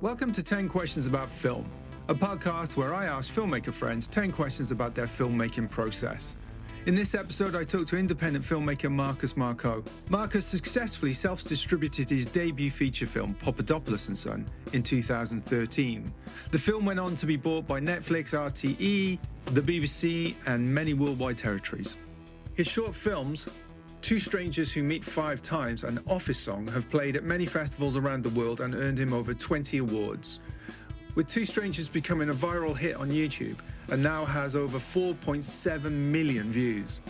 Welcome to 10 Questions About Film, a podcast where I ask filmmaker friends 10 questions about their filmmaking process. In this episode, I talked to independent filmmaker Markou. Marcus successfully self-distributed his debut feature film, Papadopoulos and Sons, in 2013. The film went on to be bought by Netflix, ARTE, the BBC, and many worldwide territories. His short films, Two Strangers Who Meet 5 Times and Office Song, have played at many festivals around the world and earned him over 20 awards. With Two Strangers becoming a viral hit on YouTube and now has over 4.7 million views.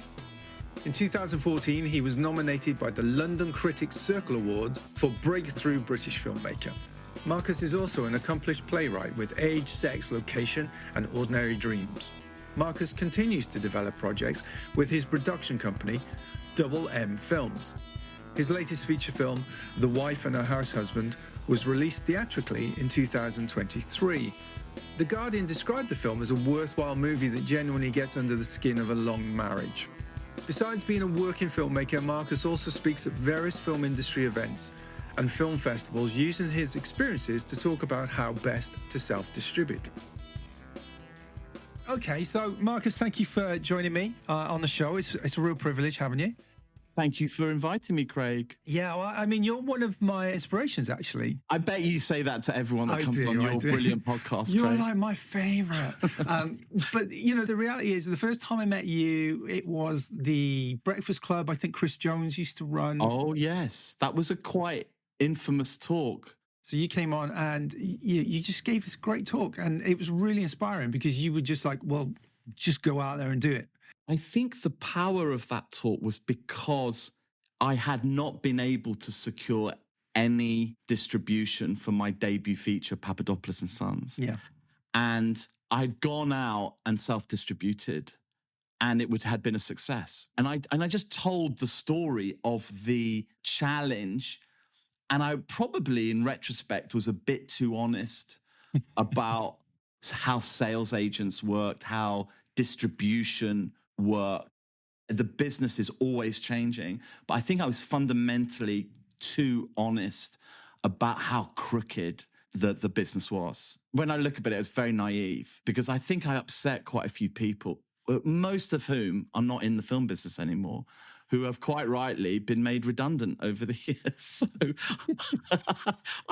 In 2014, he was nominated by the London Critics Circle Awards for Breakthrough British Filmmaker. Marcus is also an accomplished playwright with Age, Sex, Location and Ordinary Dreams. Marcus continues to develop projects with his production company, Double M Films. His latest feature film, The Wife and Her Househusband, was released theatrically in 2023. The Guardian described the film as a worthwhile movie that genuinely gets under the skin of a long marriage. Besides being a working filmmaker, Marcus also speaks at various film industry events and film festivals, using his experiences to talk about how best to self-distribute. Okay, so Marcus, thank you for joining me on the show. It's a real privilege having you. Thank you for inviting me, Craig. Yeah, well, I mean, you're one of my inspirations, actually. I bet you say that to everyone that comes on your brilliant podcast, You're Craig. like my favourite. But, you know, the reality is the first time I met you, it was the Breakfast Club I think Chris Jones used to run. Oh, yes. That was a quite infamous talk. So you came on and you just gave us a great talk, and it was really inspiring because you were just like, well, just go out there and do it. I think the power of that talk was because I had not been able to secure any distribution for my debut feature, Papadopoulos and Sons. Yeah. And I'd gone out and self-distributed, and it had been a success. And I just told the story of the challenge. And I probably, in retrospect, was a bit too honest about how sales agents worked, how distribution worked. The business is always changing. But I think I was fundamentally too honest about how crooked the business was. When I look at it, it was very naive because I think I upset quite a few people, most of whom are not in the film business anymore, who have quite rightly been made redundant over the years.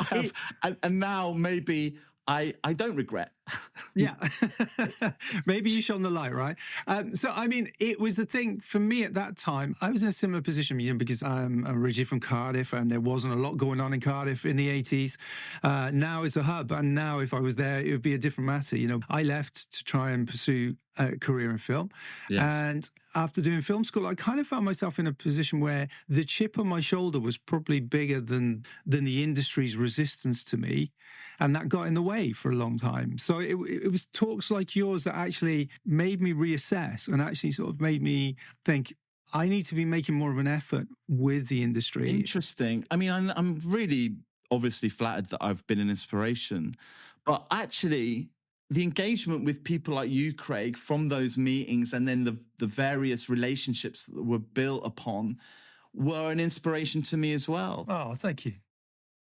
So and now maybe I don't regret. Yeah. Maybe you shone the light, right? So, I mean, it was the thing for me at that time. I was in a similar position, you know, because I'm originally from Cardiff and there wasn't a lot going on in Cardiff in the 80s. Now it's a hub. And now if I was there, it would be a different matter. You know, I left to try and pursue a career in film. Yes. And after doing film school, I kind of found myself in a position where the chip on my shoulder was probably bigger than the industry's resistance to me. And that got in the way for a long time. So it was talks like yours that actually made me reassess and actually sort of made me think, I need to be making more of an effort with the industry. Interesting. I mean, I'm really obviously flattered that I've been an inspiration. But actually, the engagement with people like you, Craig, from those meetings and then the various relationships that were built upon were an inspiration to me as well. Oh, thank you.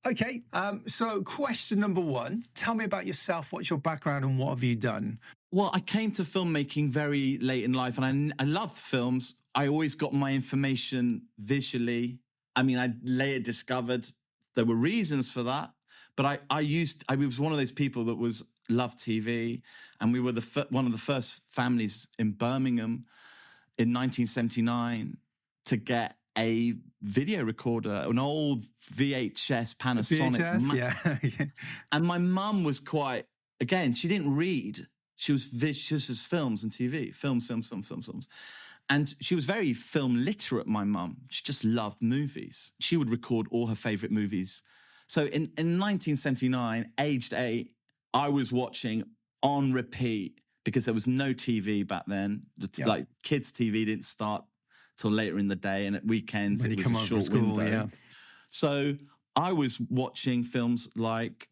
Okay, so question number one, tell me about yourself. What's your background and what have you done? Well, I came to filmmaking very late in life and I loved films. I always got my information visually. I mean, I later discovered there were reasons for that, but I was one of those people that loved TV, and we were one of the first families in Birmingham in 1979 to get a video recorder, an old VHS Panasonic. VHS, yeah. And my mum was quite, again, she didn't read. She was just films and TV, films. And she was very film literate, my mum. She just loved movies. She would record all her favorite movies. So in 1979, aged 8, I was watching on repeat because there was no TV back then. Like kids' TV didn't start till later in the day, and at weekends when it was come a short school, window. Yeah. So I was watching films like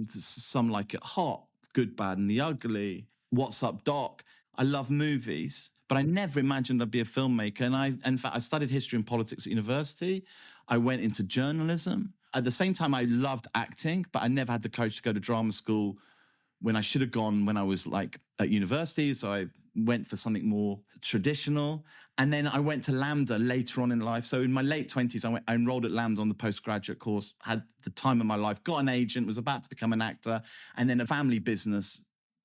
Some Like It Hot, Good, Bad and the Ugly, What's Up, Doc. I love movies, but I never imagined I'd be a filmmaker. And in fact, I studied history and politics at university. I went into journalism. At the same time, I loved acting, but I never had the courage to go to drama school when I should have gone when I was like at university. So I went for something more traditional. And then I went to Lambda later on in life. So in my late 20s, I enrolled at Lambda on the postgraduate course, had the time of my life, got an agent, was about to become an actor. And then a family business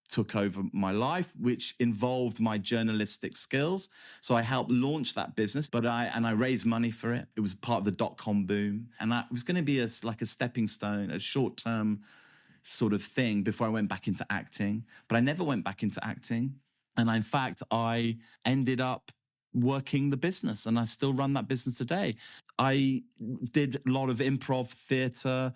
took over my life, which involved my journalistic skills. So I helped launch that business, but I raised money for it. It was part of the dot-com boom. And it was going to be like a stepping stone, a short-term sort of thing before I went back into acting. But I never went back into acting. And in fact, I ended up working the business, and I still run that business today. I did a lot of improv theater,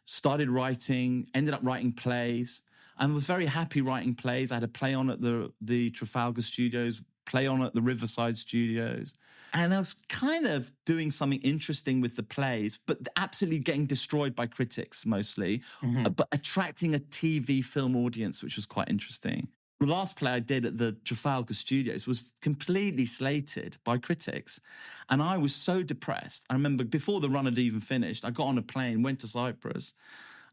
started writing, ended up writing plays, and was very happy writing plays. I had a play on at the Trafalgar Studios, play on at the Riverside Studios. And I was kind of doing something interesting with the plays, but absolutely getting destroyed by critics mostly, but attracting a TV film audience, which was quite interesting. The last play I did at the Trafalgar Studios was completely slated by critics. And I was so depressed. I remember before the run had even finished, I got on a plane, went to Cyprus,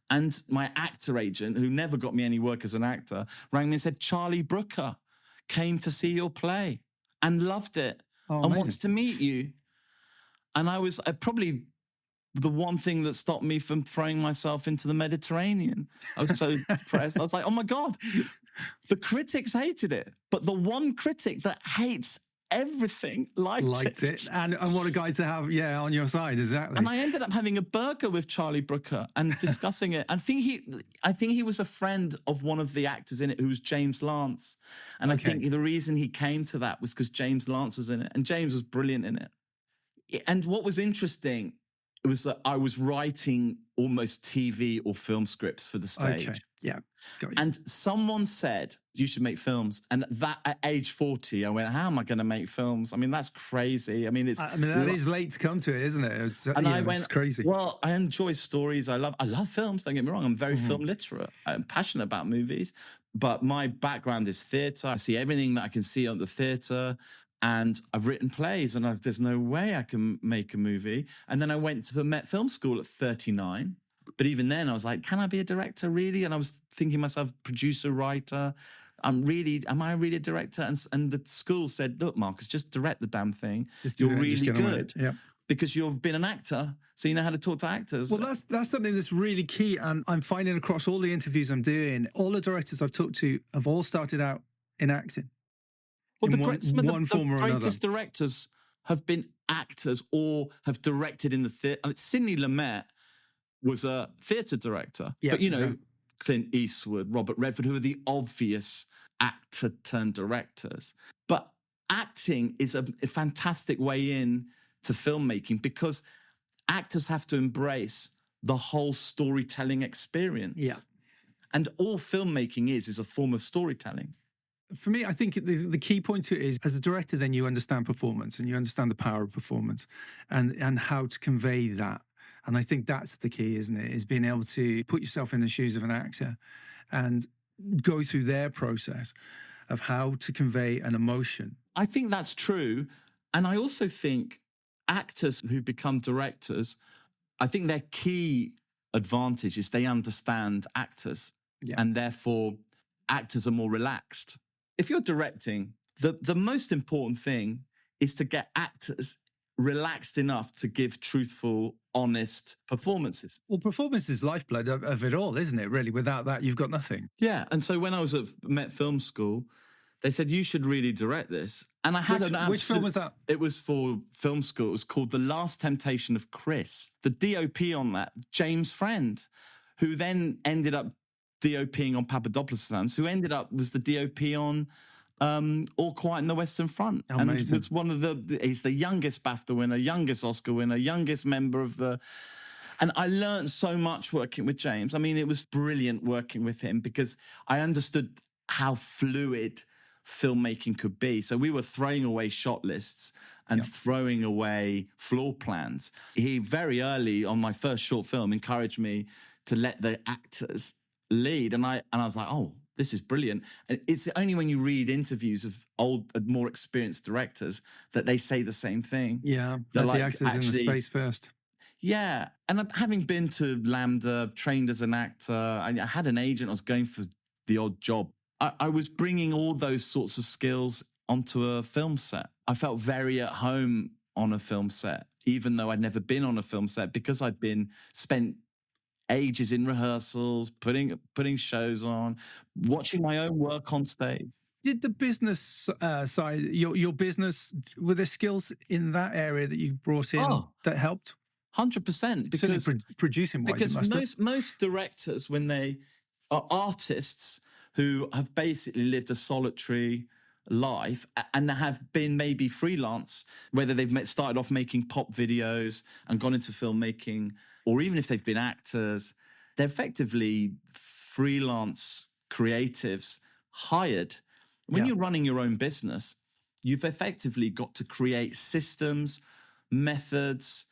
and my actor agent, who never got me any work as an actor, rang me and said, Charlie Brooker came to see your play and loved it and wants to meet you. And I probably the one thing that stopped me from throwing myself into the Mediterranean. I was so depressed. I was like, oh my God, the critics hated it. But the one critic that hates everything liked it. And what a guy to have, on your side, exactly. And I ended up having a burger with Charlie Brooker and discussing it. I think he was a friend of one of the actors in it, who was James Lance. And I think the reason he came to that was because James Lance was in it. And James was brilliant in it. And what was interesting was that I was writing almost TV or film scripts for the stage. Okay. Yeah. Got you. And someone said, you should make films. And that at age 40, I went, how am I going to make films? I mean, that's crazy. I mean, that is late to come to it, isn't it? It's crazy. Well, I enjoy stories. I love films. Don't get me wrong. I'm very film literate. I'm passionate about movies, but my background is theatre. I see everything that I can see on the theatre. And I've written plays, and there's no way I can make a movie. And then I went to the Met Film School at 39. But even then, I was like, can I be a director, really? And I was thinking myself, producer, writer. Am I really a director? And the school said, look, Marcus, just direct the damn thing. You're really good. Yeah. Because you've been an actor, so you know how to talk to actors. Well, that's something that's really key. And I'm finding across all the interviews I'm doing, all the directors I've talked to have all started out in acting. Well, the greatest directors have been actors or have directed in the theatre. Sidney Lumet was a theatre director. Yeah, but, Clint Eastwood, Robert Redford, who are the obvious actor-turned-directors. But acting is a fantastic way in to filmmaking because actors have to embrace the whole storytelling experience. Yeah. And all filmmaking is a form of storytelling. For me, I think the key point to it is, as a director, then you understand performance and you understand the power of performance and how to convey that. And I think that's the key, isn't it? Is being able to put yourself in the shoes of an actor and go through their process of how to convey an emotion. I think that's true. And I also think actors who become directors, I think their key advantage is they understand actors. Yeah. And therefore, actors are more relaxed. If you're directing, the most important thing is to get actors relaxed enough to give truthful, honest performances. Well, performance is lifeblood of it all, isn't it, really? Without that, you've got nothing. Yeah. And so when I was at Met Film School, they said, you should really direct this. And I had Which film was that? It was for film school. It was called The Last Temptation of Chris. The DOP on that, James Friend, who then ended up DOPing on Papadopoulos and Sons, who was the DOP on All Quiet on the Western Front. Amazing. And he's the youngest BAFTA winner, youngest Oscar winner, youngest member of the... And I learned so much working with James. I mean, it was brilliant working with him because I understood how fluid filmmaking could be. So we were throwing away shot lists and throwing away floor plans. He very early on my first short film encouraged me to let the actors lead. And I was like, oh, this is brilliant. And it's only when you read interviews of more experienced directors that they say the same thing. Yeah, They're let like, the actors in the space first. Yeah. And having been to Lambda, trained as an actor, I had an agent, I was going for the odd job. I was bringing all those sorts of skills onto a film set. I felt very at home on a film set, even though I'd never been on a film set, because I'd spent ages in rehearsals, putting shows on, watching my own work on stage. Did the business side, your business, were there skills in that area that you brought in that helped? 100%. Because producing wise, most directors, when they are artists who have basically lived a solitary life and have been maybe freelance, whether they've started off making pop videos and gone into filmmaking, or even if they've been actors, they're effectively freelance creatives hired. When you're running your own business, you've effectively got to create systems, methods,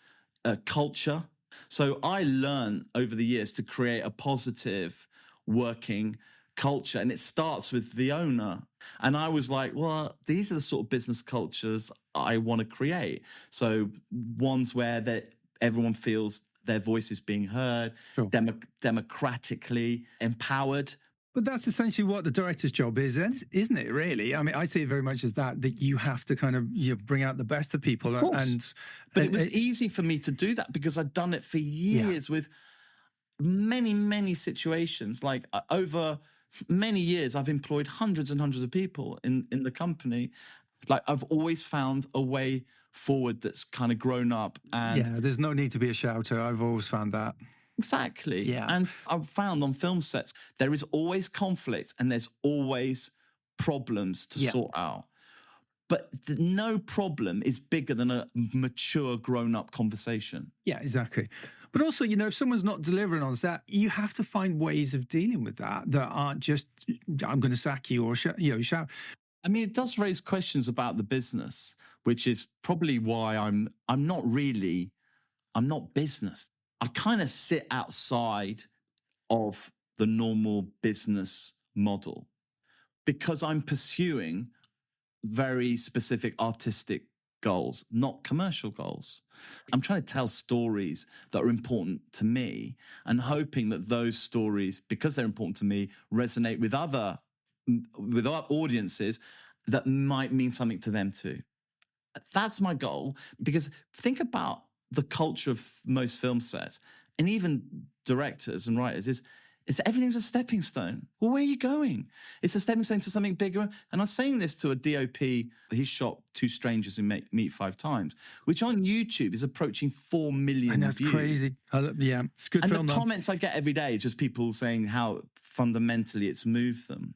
culture. So I learned over the years to create a positive working culture, and it starts with the owner. And I was like, well, these are the sort of business cultures I want to create. So ones where everyone feels their voice is being heard, democratically empowered. But that's essentially what the director's job is, isn't it, really? I mean, I see it very much as that you have to kind of bring out the best of people. Of course. But it was easy for me to do that because I'd done it for years with many, many situations. Like over many years, I've employed hundreds and hundreds of people in the company. Like I've always found a way forward that's kind of grown up. And there's no need to be a shouter. I've always found that. Exactly. Yeah. And I've found on film sets, there is always conflict and there's always problems to sort out. But no problem is bigger than a mature, grown-up conversation. Yeah, exactly. But also, if someone's not delivering on that, you have to find ways of dealing with that aren't just, I'm going to sack you or shout. I mean, it does raise questions about the business, which is probably why I'm not business. I kind of sit outside of the normal business model because I'm pursuing very specific artistic goals, not commercial goals. I'm trying to tell stories that are important to me and hoping that those stories, because they're important to me, resonate with our audiences that might mean something to them too. That's my goal, because think about the culture of most film sets and even directors and writers is everything's a stepping stone. Well, where are you going? It's a stepping stone to something bigger. And I was saying this to a DOP. He shot Two Strangers Who Meet 5 Times, which on YouTube is approaching 4 million and that's views. Crazy. Yeah, it's a good and film. And the comments I get every day is just people saying how fundamentally it's moved them.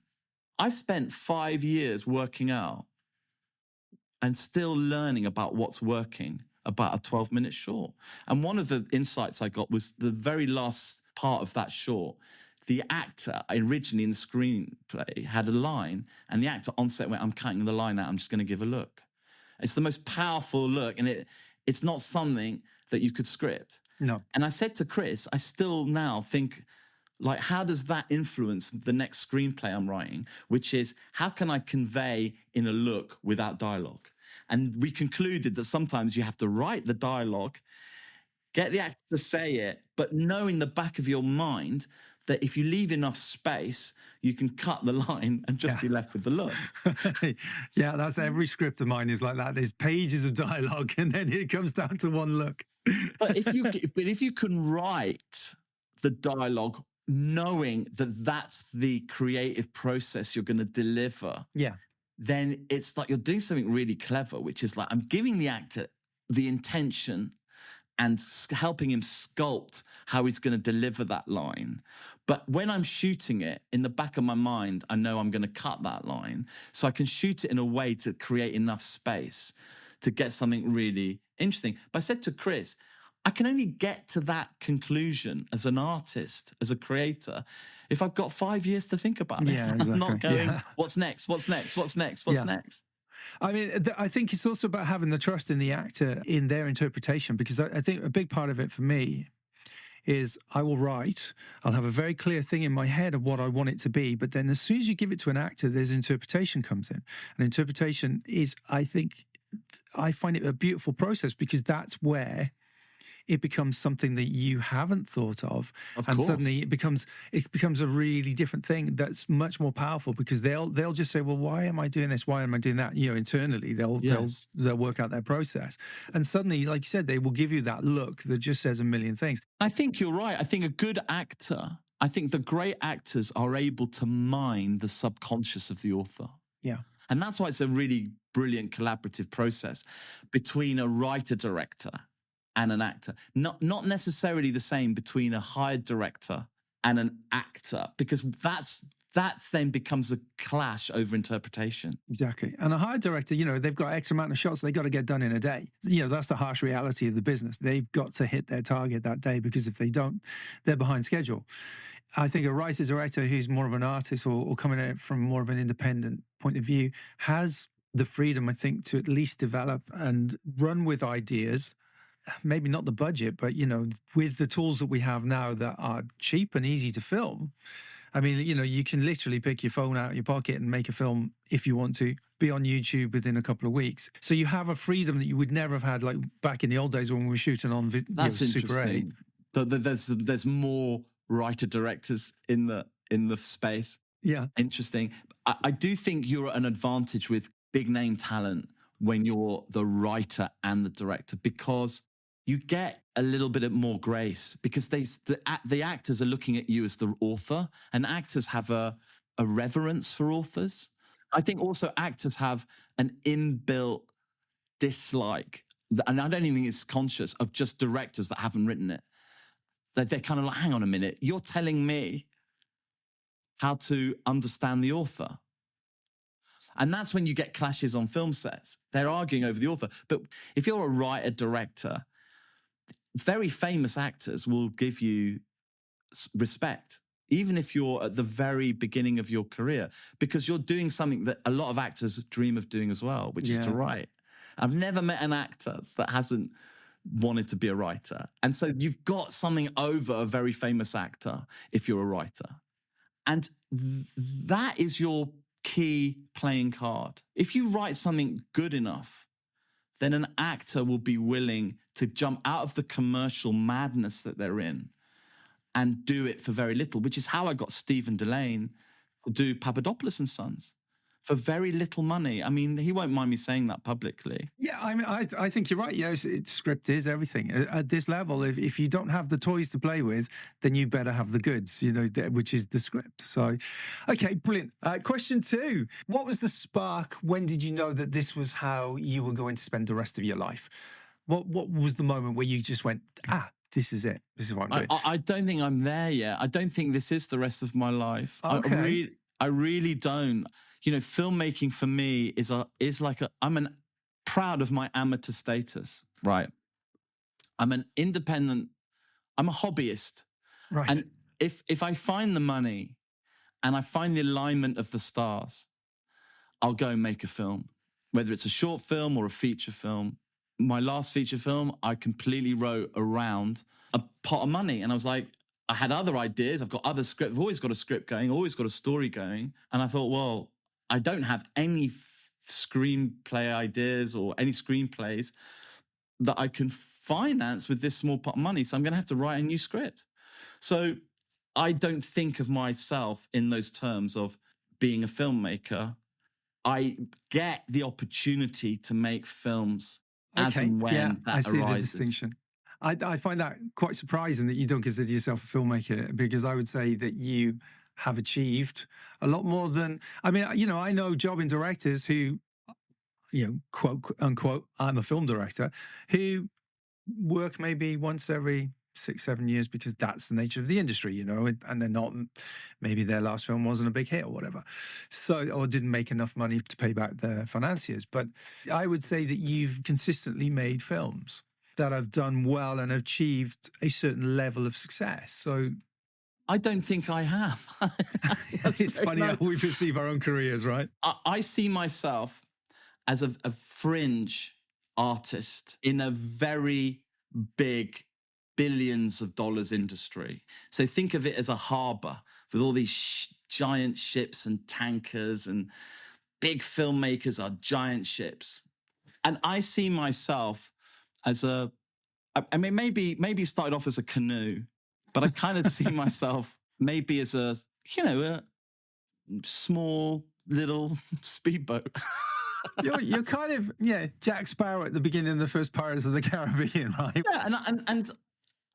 I've spent 5 years working out and still learning about what's working about a 12-minute short. And one of the insights I got was the very last part of that short. The actor originally in the screenplay had a line, and the actor on set went, I'm cutting the line out, I'm just going to give a look. It's the most powerful look, and it's not something that you could script. No. And I said to Chris, I still now think, like, how does that influence the next screenplay I'm writing, which is, how can I convey in a look without dialogue? And we concluded that sometimes you have to write the dialogue, get the actor to say it, but know in the back of your mind that if you leave enough space, you can cut the line and just be left with the look. Yeah, that's every script of mine is like that. There's pages of dialogue and then it comes down to one look. But if you can write the dialogue knowing that that's the creative process you're going to deliver, then it's like you're doing something really clever, which is like I'm giving the actor the intention and helping him sculpt how he's going to deliver that line. But when I'm shooting it, in the back of my mind, I know I'm going to cut that line. So I can shoot it in a way to create enough space to get something really interesting. But I said to Chris, I can only get to that conclusion as an artist, as a creator, if I've got 5 years to think about it. Yeah, exactly. I'm not going, what's next? I mean, I think it's also about having the trust in the actor, in their interpretation, because I think a big part of it for me is I will write, I'll have a very clear thing in my head of what I want it to be, but then as soon as you give it to an actor, there's interpretation comes in. And interpretation is, I find it a beautiful process, because that's where it becomes something that you haven't thought of. And course. Suddenly it becomes a really different thing that's much more powerful, because they'll just say, well, why am I doing this? Why am I doing that? Internally they'll work out their process. And suddenly, like you said, they will give you that look that just says a million things. I think you're right. I think I think the great actors are able to mine the subconscious of the author. Yeah. And that's why it's a really brilliant collaborative process between a writer-director and an actor. Not necessarily the same between a hired director and an actor, because that's then becomes a clash over interpretation. Exactly. And a hired director, they've got X amount of shots they got to get done in a day. That's the harsh reality of the business. They've got to hit their target that day, because if they don't, they're behind schedule. I think a writer-director who's more of an artist, or coming at it from more of an independent point of view, has the freedom, I think, to at least develop and run with ideas. Maybe not the budget, but, with the tools that we have now that are cheap and easy to film. I mean, you can literally pick your phone out of your pocket and make a film if you want to, be on YouTube within a couple of weeks. So you have a freedom that you would never have had, like back in the old days when we were shooting on That's Super 8. interesting. There's more writer-directors in the space. Yeah. Interesting. I do think you're at an advantage with big-name talent when you're the writer and the director, because you get a little bit more grace, because the actors are looking at you as the author, and actors have a reverence for authors. I think also actors have an inbuilt dislike, and I don't even think it's conscious, of just directors that haven't written it. They're kind of like, hang on a minute, you're telling me how to understand the author. And that's when you get clashes on film sets. They're arguing over the author. But if you're a writer-director, very famous actors will give you respect, even if you're at the very beginning of your career, because you're doing something that a lot of actors dream of doing as well, which is to write. I've never met an actor that hasn't wanted to be a writer. And so you've got something over a very famous actor if you're a writer. And that is your key playing card. If you write something good enough, then an actor will be willing to jump out of the commercial madness that they're in and do it for very little, which is how I got Stephen Delane to do Papadopoulos and Sons for very little money. I mean, he won't mind me saying that publicly. Yeah, I mean, I think you're right. Script is everything. At this level, if you don't have the toys to play with, then you better have the goods, which is the script. So, okay, brilliant. Question 2. What was the spark? When did you know that this was how you were going to spend the rest of your life? What was the moment where you just went, this is it. This is what I'm doing? I don't think I'm there yet. I don't think this is the rest of my life. Okay. I really don't. Filmmaking for me is like I'm proud of my amateur status, right? I'm an independent, I'm a hobbyist. Right. And if I find the money and I find the alignment of the stars, I'll go and make a film, whether it's a short film or a feature film. My last feature film, I completely wrote around a pot of money. And I was like, I had other ideas. I've got other scripts. I've always got a script going, always got a story going. And I thought, well, I don't have any screenplay ideas or any screenplays that I can finance with this small pot of money. So I'm going to have to write a new script. So I don't think of myself in those terms of being a filmmaker. I get the opportunity to make films as and when that arises. I see the distinction. I find that quite surprising that you don't consider yourself a filmmaker, because I would say that you have achieved a lot more than, I mean, I know jobbing directors who, quote unquote, I'm a film director, who work maybe once every 6-7 years, because that's the nature of the industry, and they're not, maybe their last film wasn't a big hit or whatever, or didn't make enough money to pay back their financiers. But I would say that you've consistently made films that have done well and achieved a certain level of success. So I don't think I have. It's funny how we perceive our own careers, right? I see myself as a fringe artist in a very big billions of dollars industry. So think of it as a harbor with all these giant ships and tankers, and big filmmakers are giant ships. And I see myself as I mean, maybe it started off as a canoe, but I kind of see myself maybe as a small little speedboat. You're kind of, Jack Sparrow at the beginning of the first Pirates of the Caribbean, right? Yeah, and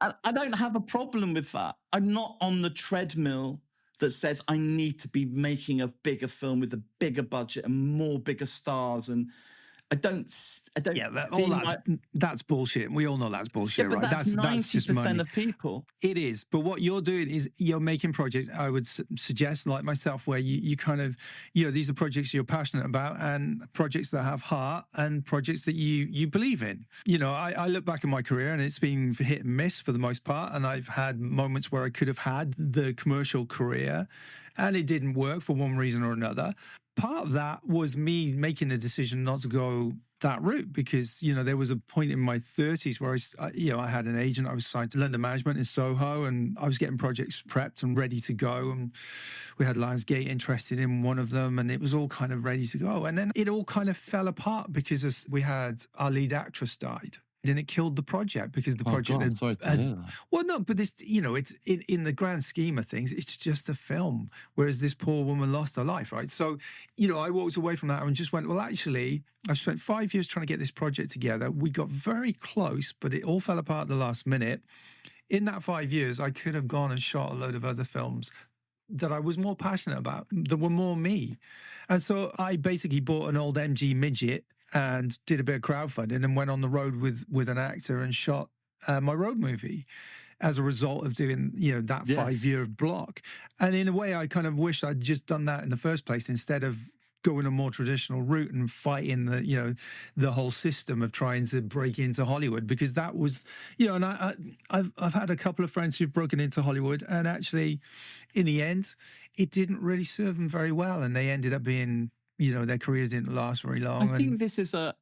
I don't have a problem with that. I'm not on the treadmill that says I need to be making a bigger film with a bigger budget and more bigger stars, and I don't. Yeah, that's bullshit. We all know that's bullshit, yeah, but right? That's 90% of people. It is, but what you're doing is you're making projects. I would suggest, like myself, where you kind of, these are projects you're passionate about, and projects that have heart, and projects that you believe in. I look back at my career, and it's been hit and miss for the most part, and I've had moments where I could have had the commercial career, and it didn't work for one reason or another. Part of that was me making a decision not to go that route, because there was a point in my 30s where I had an agent. I was signed to London Management in Soho, and I was getting projects prepped and ready to go, and we had Lionsgate interested in one of them, and it was all kind of ready to go, and then it all kind of fell apart because we had our lead actress died. And it killed the project because the project I'm sorry to hear that. Well, no, but this, it's in the grand scheme of things, it's just a film. Whereas this poor woman lost her life, right? So, I walked away from that and just went, well, actually, I've spent 5 years trying to get this project together. We got very close, but it all fell apart at the last minute. In that 5 years, I could have gone and shot a load of other films that I was more passionate about, that were more me. And so I basically bought an old MG midget and did a bit of crowdfunding and went on the road with an actor and shot my road movie as a result of doing, that 5-year block. And in a way, I kind of wish I'd just done that in the first place, instead of going a more traditional route and fighting the whole system of trying to break into Hollywood, because that was, and I've had a couple of friends who've broken into Hollywood, and actually in the end, it didn't really serve them very well. And they ended up being, their careers didn't last very long. I think this is that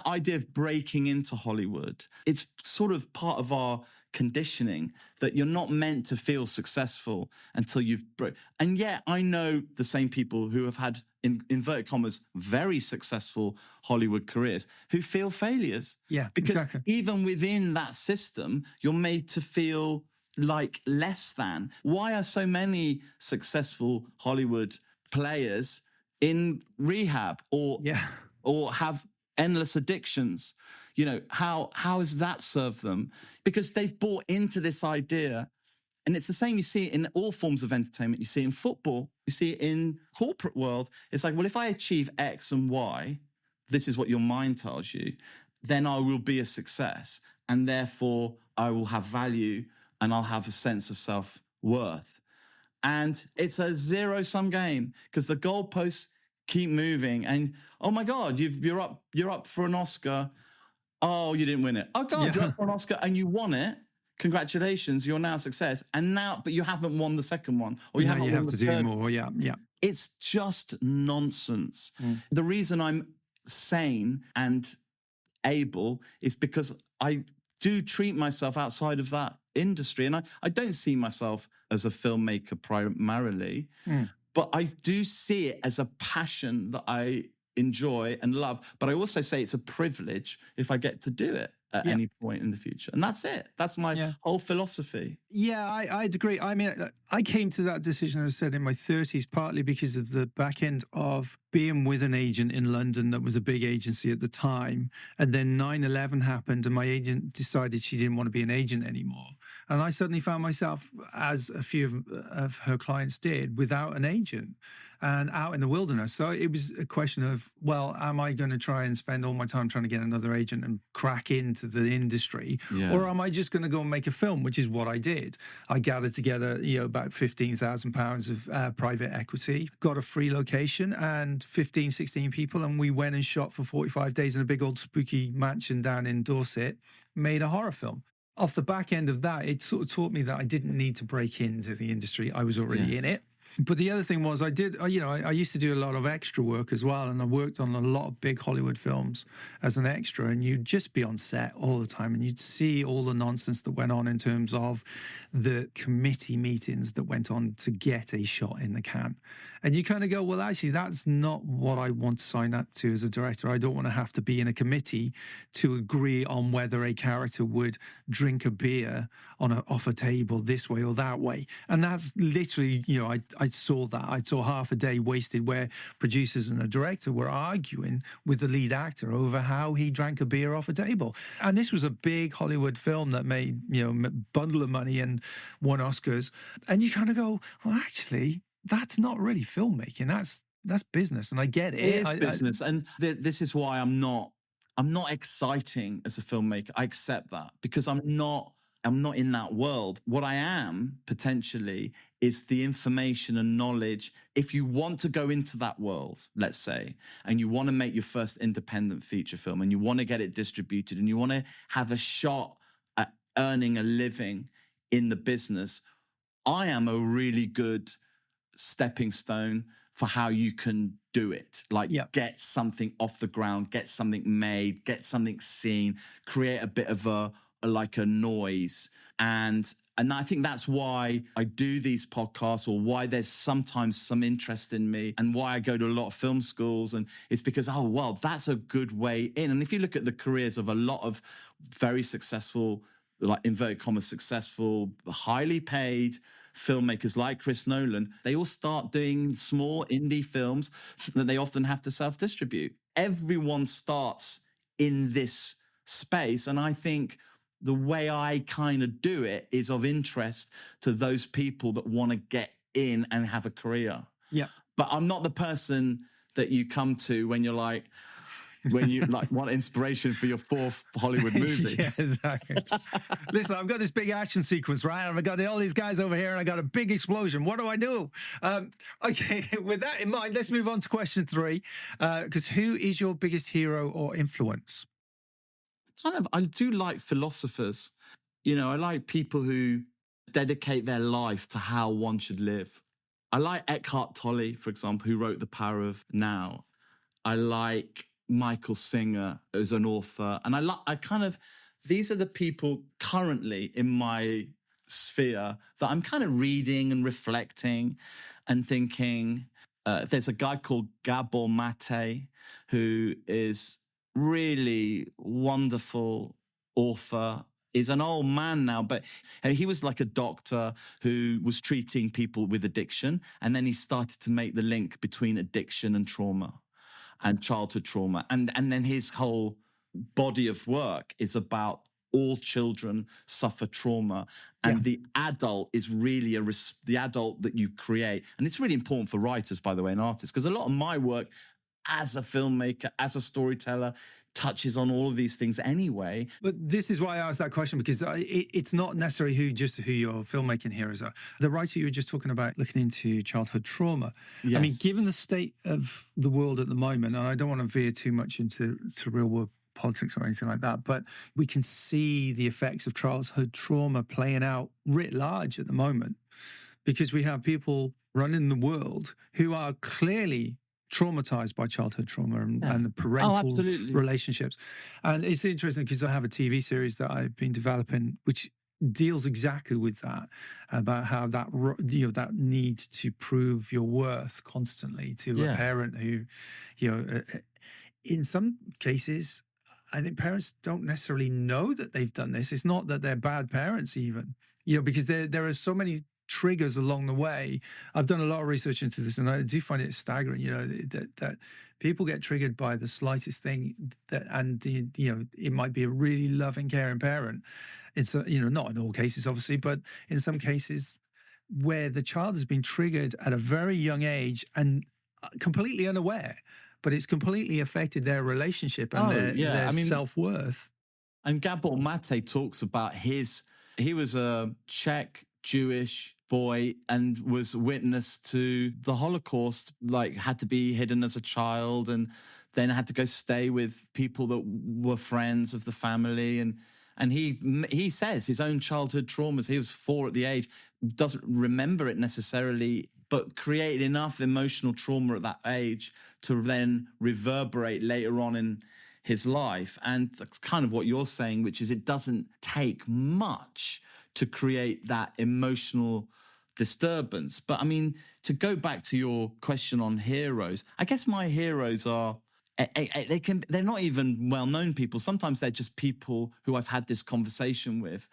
idea of breaking into Hollywood, it's sort of part of our conditioning that you're not meant to feel successful until you've and yet I know the same people who have had, in inverted commas, very successful Hollywood careers who feel failures. Yeah, because exactly. Even within that system, you're made to feel like less than. Why are so many successful Hollywood players in rehab or have endless addictions? How has that served them? Because they've bought into this idea. And it's the same, you see it in all forms of entertainment. You see it in football, you see it in corporate world. It's like, well, if I achieve X and Y, this is what your mind tells you, then I will be a success. And therefore I will have value and I'll have a sense of self-worth. And it's a zero-sum game, because the goalposts keep moving. And oh my God, you're up for an Oscar. Oh, you didn't win it. Oh God, you're up for an Oscar and you won it. Congratulations, you're now a success. But you haven't won the second one, or you have to do more. Yeah. It's just nonsense. The reason I'm sane and able is because I do treat myself outside of that industry, and I don't see myself as a filmmaker primarily, but I do see it as a passion that I enjoy and love. But I also say it's a privilege if I get to do it at any point in the future. And that's it. That's my whole philosophy. Yeah, I'd agree. I mean, I came to that decision, as I said, in my 30s, partly because of the back end of being with an agent in London that was a big agency at the time. And then 9/11 happened, and my agent decided she didn't want to be an agent anymore. And I suddenly found myself, as a few of her clients did, without an agent and out in the wilderness. So it was a question of, well, am I going to try and spend all my time trying to get another agent and crack into the industry? Yeah. Or am I just going to go and make a film, which is what I did. I gathered together, about £15,000 of private equity, got a free location and 15, 16 people. And we went and shot for 45 days in a big old spooky mansion down in Dorset, made a horror film. Off the back end of that, it sort of taught me that I didn't need to break into the industry. I was already in it. But the other thing was I used to do a lot of extra work as well. And I worked on a lot of big Hollywood films as an extra. And you'd just be on set all the time and you'd see all the nonsense that went on in terms of the committee meetings that went on to get a shot in the can. And you kind of go, well, actually, that's not what I want to sign up to as a director. I don't want to have to be in a committee to agree on whether a character would drink a beer off a table this way or that way. And that's literally, I saw that. I saw half a day wasted where producers and a director were arguing with the lead actor over how he drank a beer off a table. And this was a big Hollywood film that made, a bundle of money and won Oscars. And you kind of go, well, actually, that's not really filmmaking. That's business. And I get it. It is business. And this is why I'm not exciting as a filmmaker. I accept that because I'm not in that world. What I am potentially is the information and knowledge. If you want to go into that world, let's say, and you want to make your first independent feature film and you want to get it distributed and you want to have a shot at earning a living in the business, I am a really good stepping stone for how you can do it. Like get something off the ground, get something made, get something seen, create a bit of a noise. And I think that's why I do these podcasts, or why there's sometimes some interest in me, and why I go to a lot of film schools. And it's because, that's a good way in. And if you look at the careers of a lot of very successful, like inverted commas, successful, highly paid filmmakers like Chris Nolan, they all start doing small indie films that they often have to self-distribute. Everyone starts in this space. And I think the way I kind of do it is of interest to those people that want to get in and have a career. Yeah. But I'm not the person that you come to when you want inspiration for your fourth Hollywood movie. Yeah, exactly. Listen, I've got this big action sequence, right? I've got all these guys over here and I got a big explosion. What do I do? Okay, with that in mind, let's move on to question 3. Because who is your biggest hero or influence? I do like philosophers. I like people who dedicate their life to how one should live. I like Eckhart Tolle, for example, who wrote The Power of Now. I like Michael Singer as an author. And these are the people currently in my sphere that I'm kind of reading and reflecting and thinking. There's a guy called Gabor Mate, who is really wonderful author. He's an old man now, but he was like a doctor who was treating people with addiction. And then he started to make the link between addiction and trauma and childhood trauma. And then his whole body of work is about all children suffer trauma. And the adult is really the adult that you create. And it's really important for writers, by the way, and artists, because a lot of my work as a filmmaker, as a storyteller, touches on all of these things anyway. But this is why I asked that question, because it's not necessarily who your filmmaking heroes are. The writer you were just talking about, looking into childhood trauma. Yes. I mean, given the state of the world at the moment, and I don't want to veer too much into real world politics or anything like that, but we can see the effects of childhood trauma playing out writ large at the moment, because we have people running the world who are clearly traumatized by childhood trauma and the parental relationships. And it's interesting because I have a TV series that I've been developing which deals exactly with that, about how that need to prove your worth constantly to a parent who, in some cases, I think parents don't necessarily know that they've done this. It's not that they're bad parents even, because there are so many triggers along the way. I've done a lot of research into this, and I do find it staggering, that people get triggered by the slightest thing, it might be a really loving, caring parent. It's not in all cases, obviously, but in some cases where the child has been triggered at a very young age and completely unaware, but it's completely affected their relationship and their self-worth. And Gabor Mate talks about he was a Czech Jewish boy and was witness to the Holocaust, had to be hidden as a child and then had to go stay with people that were friends of the family. And he says his own childhood traumas, he was 4 at the age, doesn't remember it necessarily but created enough emotional trauma at that age to then reverberate later on in his life. And that's kind of what you're saying, which is it doesn't take much to create that emotional disturbance. But I mean, to go back to your question on heroes, I guess my heroes are, they're not even well-known people. Sometimes they're just people who I've had this conversation with,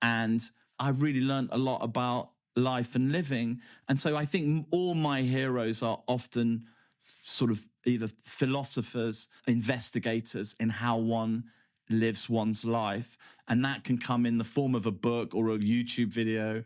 and I've really learned a lot about life and living. And so I think all my heroes are often sort of either philosophers, investigators in how one lives one's life. And that can come in the form of a book or a YouTube video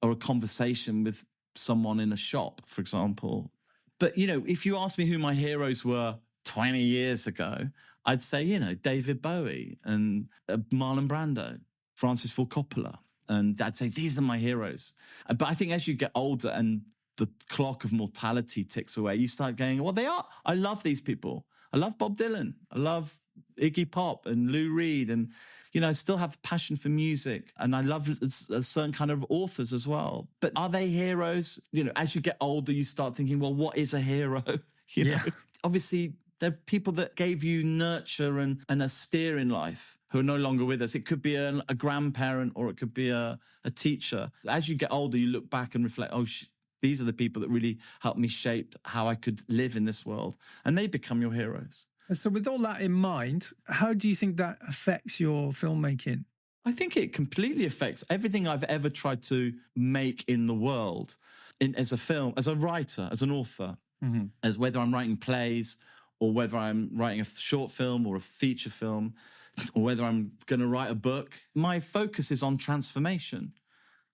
or a conversation with someone in a shop, for example. But, you know, if you ask me who my heroes were 20 years ago, I'd say, you know, David Bowie and Marlon Brando, Francis Ford Coppola. And I'd say, these are my heroes. But I think as you get older and the clock of mortality ticks away, you start going, well, they are. I love these people. I love Bob Dylan. I love Iggy Pop and Lou Reed. And, you know, I still have a passion for music. And I love a certain kind of authors as well. But are they heroes? You know, as you get older, you start thinking, well, what is a hero? You know, obviously, they're people that gave you nurture and a steer in life who are no longer with us. It could be a grandparent or it could be a teacher. As you get older, you look back and reflect, oh, these are the people that really helped me shape how I could live in this world. And they become your heroes. So with all that in mind, how do you think that affects your filmmaking? I think it completely affects everything I've ever tried to make in the world, as a film, as a writer, as an author, as whether I'm writing plays or whether I'm writing a short film or a feature film, or whether I'm going to write a book. My focus is on transformation.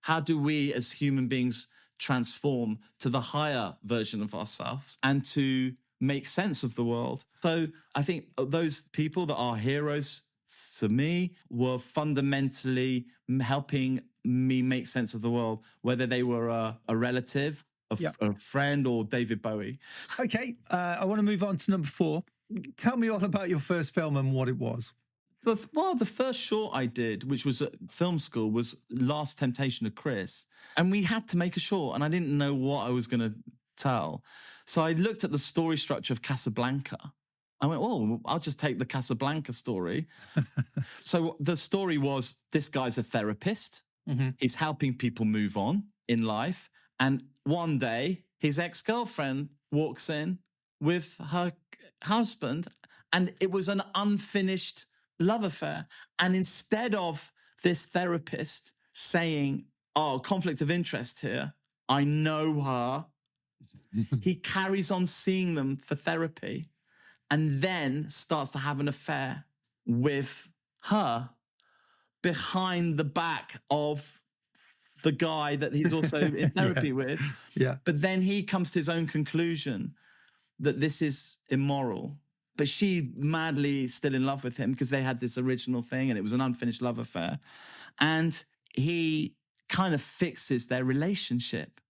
How do we as human beings transform to the higher version of ourselves and to make sense of the world? So I think those people that are heroes to me were fundamentally helping me make sense of the world, whether they were a relative, a friend, or David Bowie. Okay, I want to move on to number 4. Tell me all about your first film and what it was. Well, the first short I did, which was at film school, was Last Temptation of Chris. And we had to make a short, and I didn't know what I was going to tell. So I looked at the story structure of Casablanca. I went, oh, I'll just take the Casablanca story. So the story was, this guy's a therapist. He's helping people move on in life. And one day, his ex-girlfriend walks in with her husband, and it was an unfinished love affair. And instead of this therapist saying, oh, conflict of interest here, I know her, he carries on seeing them for therapy and then starts to have an affair with her behind the back of the guy that he's also in therapy with. But then he comes to his own conclusion that this is immoral. But she madly still in love with him because they had this original thing and it was an unfinished love affair. And he kind of fixes their relationship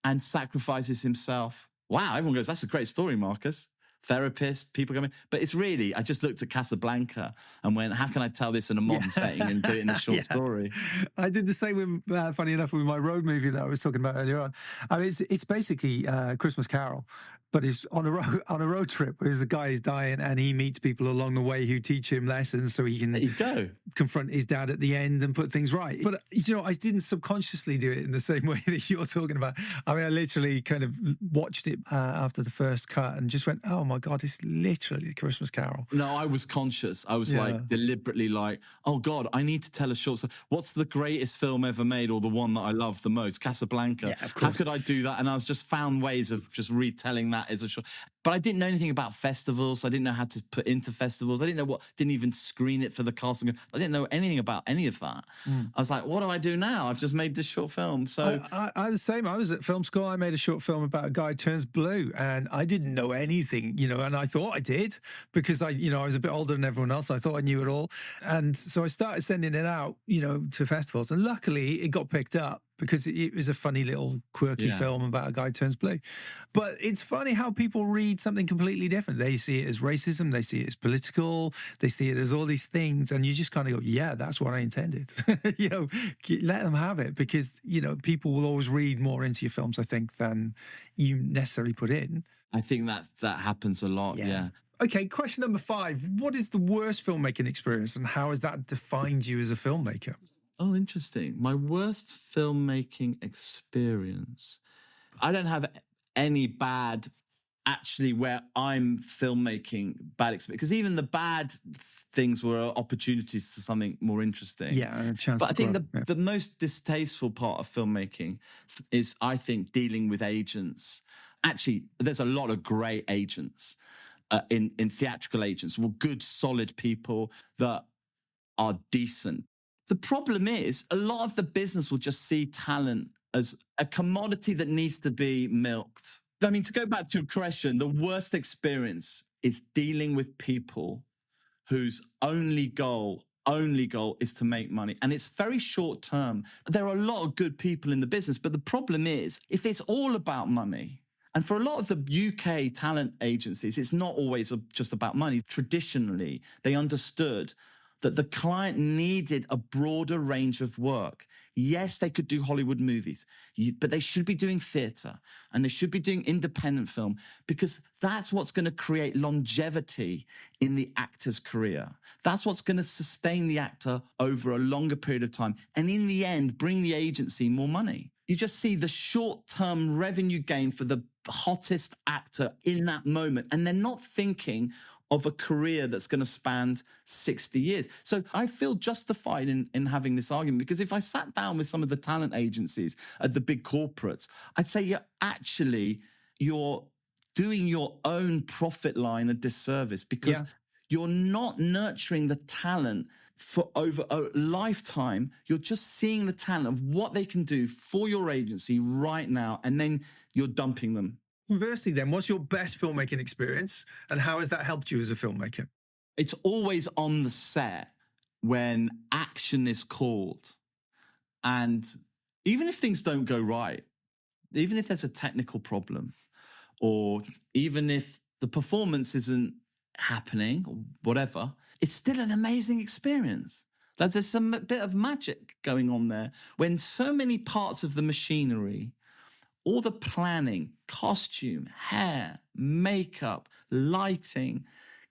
and sacrifices himself. Wow, everyone goes, that's a great story, Marcus. Therapist, people coming. But it's really, I just looked at Casablanca and went, how can I tell this in a modern setting and do it in a short story? I did the same with, funny enough, with my road movie that I was talking about earlier on. I mean, it's basically Christmas Carol, but it's on a road trip where the guy is dying and he meets people along the way who teach him lessons so he can confront his dad at the end and put things right. But, you know, I didn't subconsciously do it in the same way that you're talking about. I mean, I literally kind of watched it after the first cut and just went, oh my God, it's literally Christmas Carol. No, I was conscious. I was like deliberately like, oh God, I need to tell a short story. What's the greatest film ever made or the one that I love the most? Casablanca. Yeah, of course. How could I do that? And I was just found ways of just retelling that as a short. But I didn't know anything about festivals. I didn't know how to put into festivals. I didn't know didn't even screen it for the casting. I didn't know anything about any of that. I was like, what do I do now? I've just made this short film. So I was the same. I was at film school. I made a short film about a guy who turns blue and I didn't know anything, you know, and I thought I did because I was a bit older than everyone else. I thought I knew it all. And so I started sending it out, you know, to festivals and luckily it got picked up because it was a funny little quirky Yeah. film about a guy turns blue. But it's funny how people read something completely different. They see it as racism, they see it as political, they see it as all these things, and you just kind of go, yeah, that's what I intended. Let them have it, because people will always read more into your films, I think, than you necessarily put in. I think that happens a lot. Yeah. Okay, question number 5. What is the worst filmmaking experience, and how has that defined you as a filmmaker? Oh, interesting. My worst filmmaking experience. I don't have any bad, actually, where I'm filmmaking bad experience, because even the bad things were opportunities to something more interesting. Yeah, a chance. But I think the most distasteful part of filmmaking is, I think, dealing with agents. Actually, there's a lot of great agents in theatrical agents, good, solid people that are decent. The problem is, a lot of the business will just see talent as a commodity that needs to be milked. I mean, to go back to your question, the worst experience is dealing with people whose only goal is to make money. And it's very short term. There are a lot of good people in the business, but the problem is, if it's all about money, and for a lot of the UK talent agencies, it's not always just about money. Traditionally, they understood that the client needed a broader range of work. Yes, they could do Hollywood movies, but they should be doing theatre, and they should be doing independent film, because that's what's going to create longevity in the actor's career. That's what's going to sustain the actor over a longer period of time, and in the end, bring the agency more money. You just see the short-term revenue gain for the hottest actor in that moment, and they're not thinking of a career that's going to span 60 years. So I feel justified in having this argument, because if I sat down with some of the talent agencies at the big corporates, I'd say, you're doing your own profit line a disservice, because you're not nurturing the talent for over a lifetime. You're just seeing the talent of what they can do for your agency right now, and then you're dumping them. Conversely then, what's your best filmmaking experience, and how has that helped you as a filmmaker? It's always on the set when action is called. And even if things don't go right, even if there's a technical problem, or even if the performance isn't happening or whatever, it's still an amazing experience. Like, there's some bit of magic going on there when so many parts of the machinery, all the planning, costume, hair, makeup, lighting,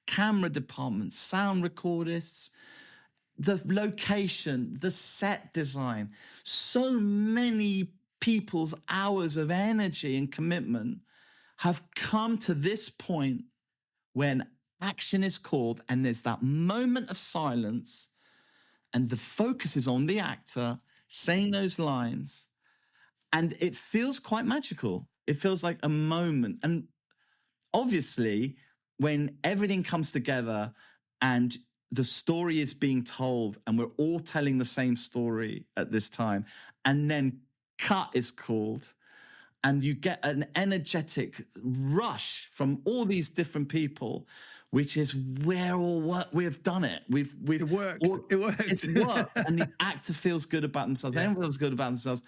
camera department, sound recordists, the location, the set design, so many people's hours of energy and commitment have come to this point when action is called and there's that moment of silence and the focus is on the actor saying those lines. And it feels quite magical. It feels like a moment. And obviously, when everything comes together and the story is being told and we're all telling the same story at this time, and then cut is called, and you get an energetic rush from all these different people, which is where we've done it. It works. It works. It's worked, and the actor feels good about themselves. Yeah. Everyone feels good about themselves.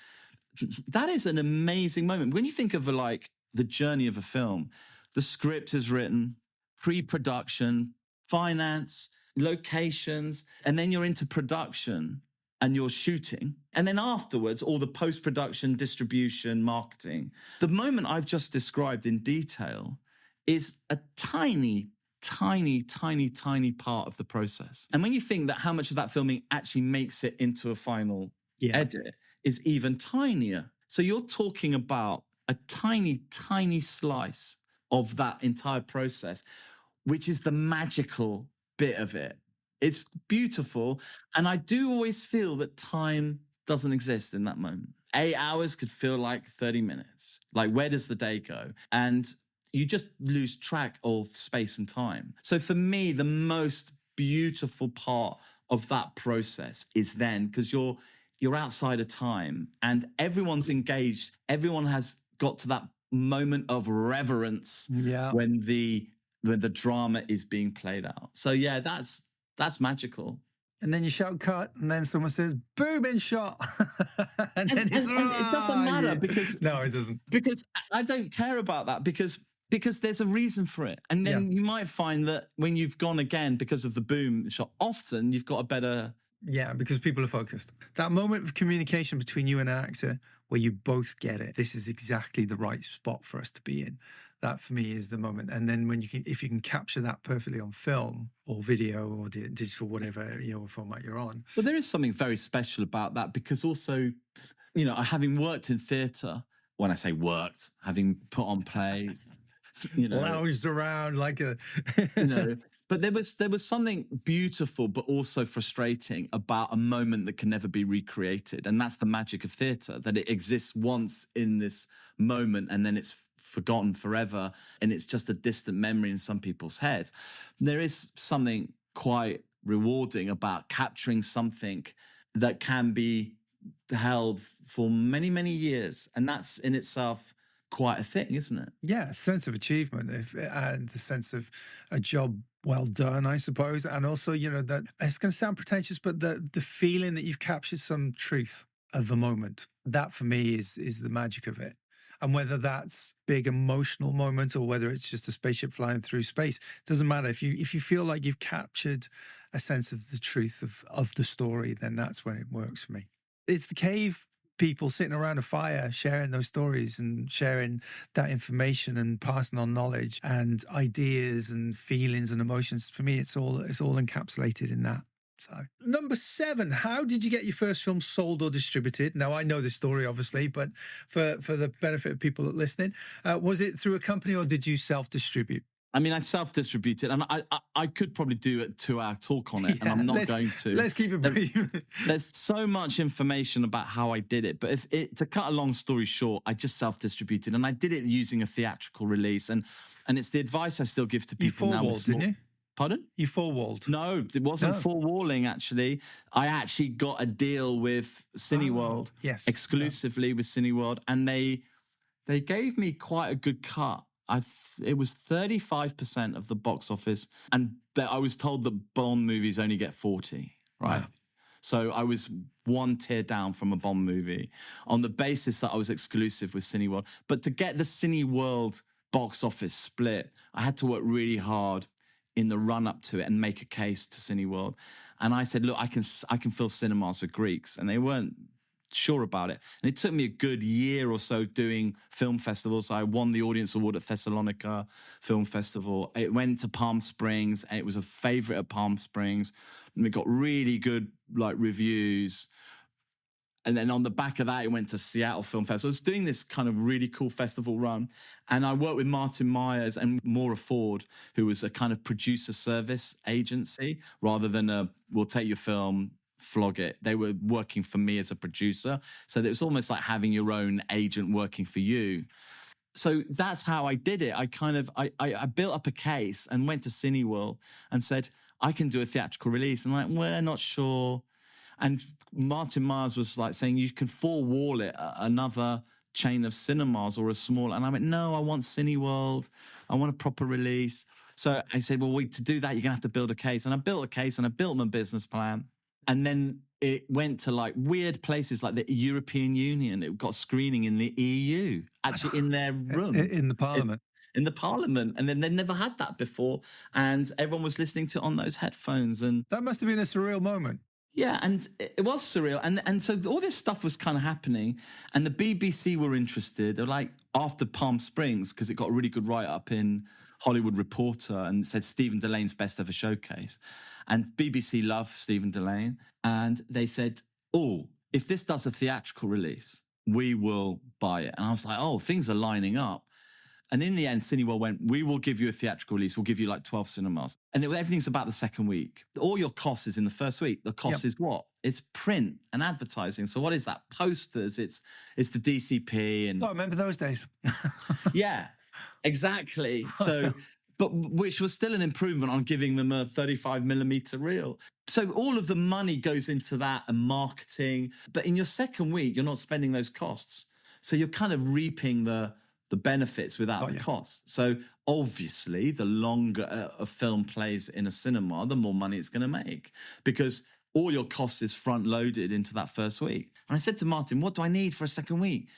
That is an amazing moment. When you think of the journey of a film, the script is written, pre-production, finance, locations, and then you're into production and you're shooting. And then afterwards, all the post-production, distribution, marketing. The moment I've just described in detail is a tiny, tiny, tiny, tiny part of the process. And when you think that how much of that filming actually makes it into a final edit is even tinier. So you're talking about a tiny, tiny slice of that entire process, which is the magical bit of it. It's beautiful. And I do always feel that time doesn't exist in that moment. 8 hours could feel like 30 minutes. Like, where does the day go? And you just lose track of space and time. So for me, the most beautiful part of that process is then, because you're outside of time and everyone's engaged. Everyone has got to that moment of reverence when the drama is being played out. So yeah, that's magical. And then you shout cut, and then someone says, boom, in shot. and then it's, and it doesn't matter because No, it doesn't. Because I don't care about that because there's a reason for it. And then you might find that when you've gone again because of the boom shot, often you've got a better... Yeah, because people are focused. That moment of communication between you and an actor where you both get it. This is exactly the right spot for us to be in. That for me is the moment. And then if you can capture that perfectly on film or video or digital, whatever, format you're on. But there is something very special about that because also, having worked in theatre, when I say worked, having put on plays, lounged around like a, But there was something beautiful, but also frustrating about a moment that can never be recreated. And that's the magic of theatre, that it exists once in this moment and then it's forgotten forever. And it's just a distant memory in some people's heads. There is something quite rewarding about capturing something that can be held for many, many years. And that's in itself quite a thing, isn't it? Yeah, a sense of achievement and a sense of a job well done, I suppose. And also, that it's going to sound pretentious, but the feeling that you've captured some truth of the moment, that for me is the magic of it. And whether that's big emotional moment or whether it's just a spaceship flying through space, it doesn't matter. If you feel like you've captured a sense of the truth of the story, then that's when it works for me. It's the cave people sitting around a fire, sharing those stories and sharing that information and passing on knowledge and ideas and feelings and emotions. For me, it's all encapsulated in that. So, number 7, how did you get your first film sold or distributed? Now, I know this story, obviously, but for the benefit of people listening, was it through a company or did you self-distribute? I mean, I self-distributed, and I could probably do a 2-hour talk on it, and I'm not going to. Let's keep it brief. There's so much information about how I did it, but to cut a long story short, I just self-distributed, and I did it using a theatrical release, and it's the advice I still give to people now. You four-walled, didn't you? Pardon? You four-walled? No, it wasn't four-walling, actually. I actually got a deal with Cineworld, exclusively with Cineworld, and they gave me quite a good cut. It was 35% of the box office, and I was told that Bond movies only get 40, right? Wow. So I was one tier down from a Bond movie on the basis that I was exclusive with Cineworld. But to get the Cineworld box office split, I had to work really hard in the run-up to it and make a case to Cineworld. And I said, look, I can fill cinemas with Greeks, and they weren't sure about it. And it took me a good year or so doing film festivals. I won the audience award at Thessalonica Film Festival. It went to Palm Springs, and it was a favorite at Palm Springs. And it got really good reviews. And then on the back of that, it went to Seattle Film Festival. I was doing this kind of really cool festival run. And I worked with Martin Myers and Maura Ford, who was a kind of producer service agency, rather than we'll take your film, flog it. They were working for me as a producer. So it was almost like having your own agent working for you. So that's how I did it. I built up a case and went to Cineworld and said, I can do a theatrical release. And we're not sure. And Martin Myers was saying, you can four-wall it another chain of cinemas or a small. And I went, no, I want Cineworld. I want a proper release. So I said, well, to do that, you're going to have to build a case. And I built a case and I built my business plan. And then it went to weird places like the European Union. It got screening in the EU, actually in their room. In the Parliament. In the Parliament. And then they'd never had that before. And everyone was listening to it on those headphones. And that must have been a surreal moment. Yeah, and it was surreal. And so all this stuff was kind of happening. And the BBC were interested. They were after Palm Springs, because it got a really good write-up in Hollywood Reporter and said Stephen Delane's best ever showcase. And BBC love Stephen Delane. And they said, oh, if this does a theatrical release, we will buy it. And I was like, oh, things are lining up. And in the end, Cineworld went, we will give you a theatrical release. We'll give you 12 cinemas. And everything's about the second week. All your costs is in the first week. The cost is what? It's print and advertising. So what is that? Posters. It's the DCP. And I remember those days. Yeah, exactly. So... But which was still an improvement on giving them a 35mm reel. So all of the money goes into that and marketing. But in your second week, you're not spending those costs. So you're kind of reaping the benefits without the costs. So obviously, the longer a film plays in a cinema, the more money it's going to make. Because all your costs is front loaded into that first week. And I said to Martin, what do I need for a second week?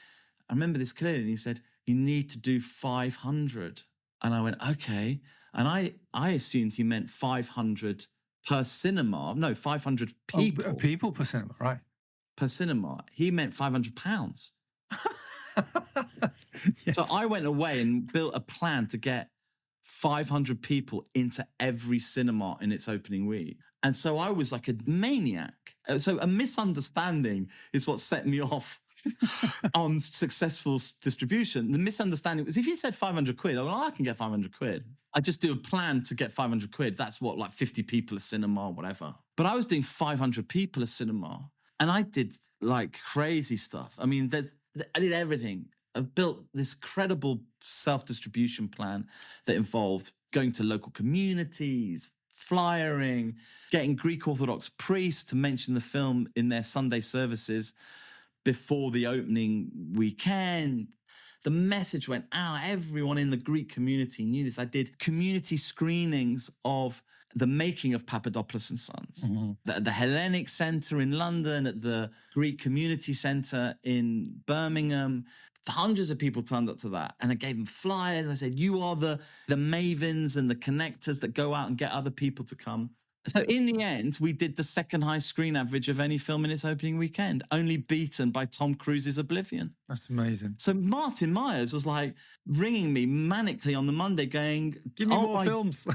I remember this clearly. And he said, you need to do 500. And I went, okay. And I assumed he meant 500 per cinema. No, 500 people. Oh, people per cinema, right. Per cinema. He meant £500. Yes. So I went away and built a plan to get 500 people into every cinema in its opening week. And so I was like a maniac. So a misunderstanding is what set me off on successful distribution. The misunderstanding was if you said 500 quid, I can get 500 quid. I just do a plan to get 500 quid. That's what, like 50 people a cinema or whatever. But I was doing 500 people a cinema and I did like crazy stuff. I mean, I did everything. I built this credible self-distribution plan that involved going to local communities, flyering, getting Greek Orthodox priests to mention the film in their Sunday services before the opening weekend. The message went out. Everyone in the Greek community knew this. I did community screenings of the making of Papadopoulos and Sons. Mm-hmm. The Hellenic Centre in London, at the Greek Community Centre in Birmingham. Hundreds of people turned up to that. And I gave them flyers. I said, you are the mavens and the connectors that go out and get other people to come. So in the end, we did the second highest screen average of any film in its opening weekend, only beaten by Tom Cruise's Oblivion. That's amazing. So Martin Myers was like ringing me manically on the Monday going, give me more films.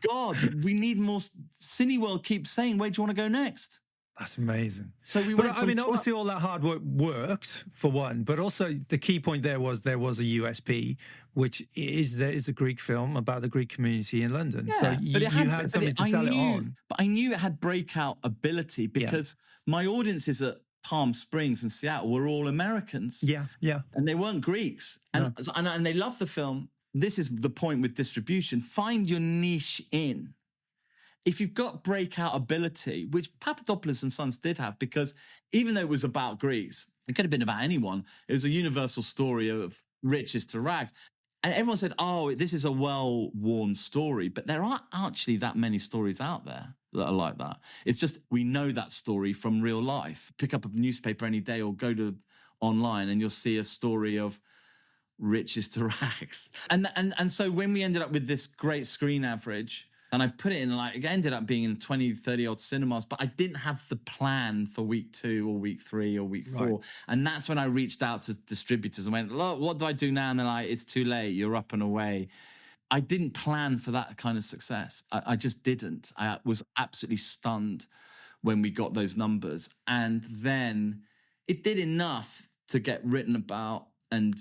God, we need more. Cineworld keeps saying, where do you want to go next? That's amazing. So we went. I mean, obviously all that hard work worked for one, but also the key point there was a USP, which is there is a Greek film about the Greek community in London. Yeah, so you had something to sell it on. But I knew it had breakout ability because my audiences at Palm Springs and Seattle were all Americans. Yeah, yeah. And they weren't Greeks. And, and they loved the film. This is the point with distribution. Find your niche in. If you've got breakout ability, which Papadopoulos and Sons did have, because even though it was about Greeks, it could have been about anyone. It was a universal story of riches to rags. And everyone said, oh, this is a well-worn story. But there aren't actually that many stories out there that are like that. It's just we know that story from real life. Pick up a newspaper any day or go to online and you'll see a story of riches to rags. And so when we ended up with this great screen average, and I put it in, like, it ended up being in 20, 30 odd cinemas, but I didn't have the plan for week 2 or week 3 or week 4. Right. And that's when I reached out to distributors and went, look, what do I do now? And they're like, it's too late. You're up and away. I didn't plan for that kind of success. I just didn't. I was absolutely stunned when we got those numbers. And then it did enough to get written about and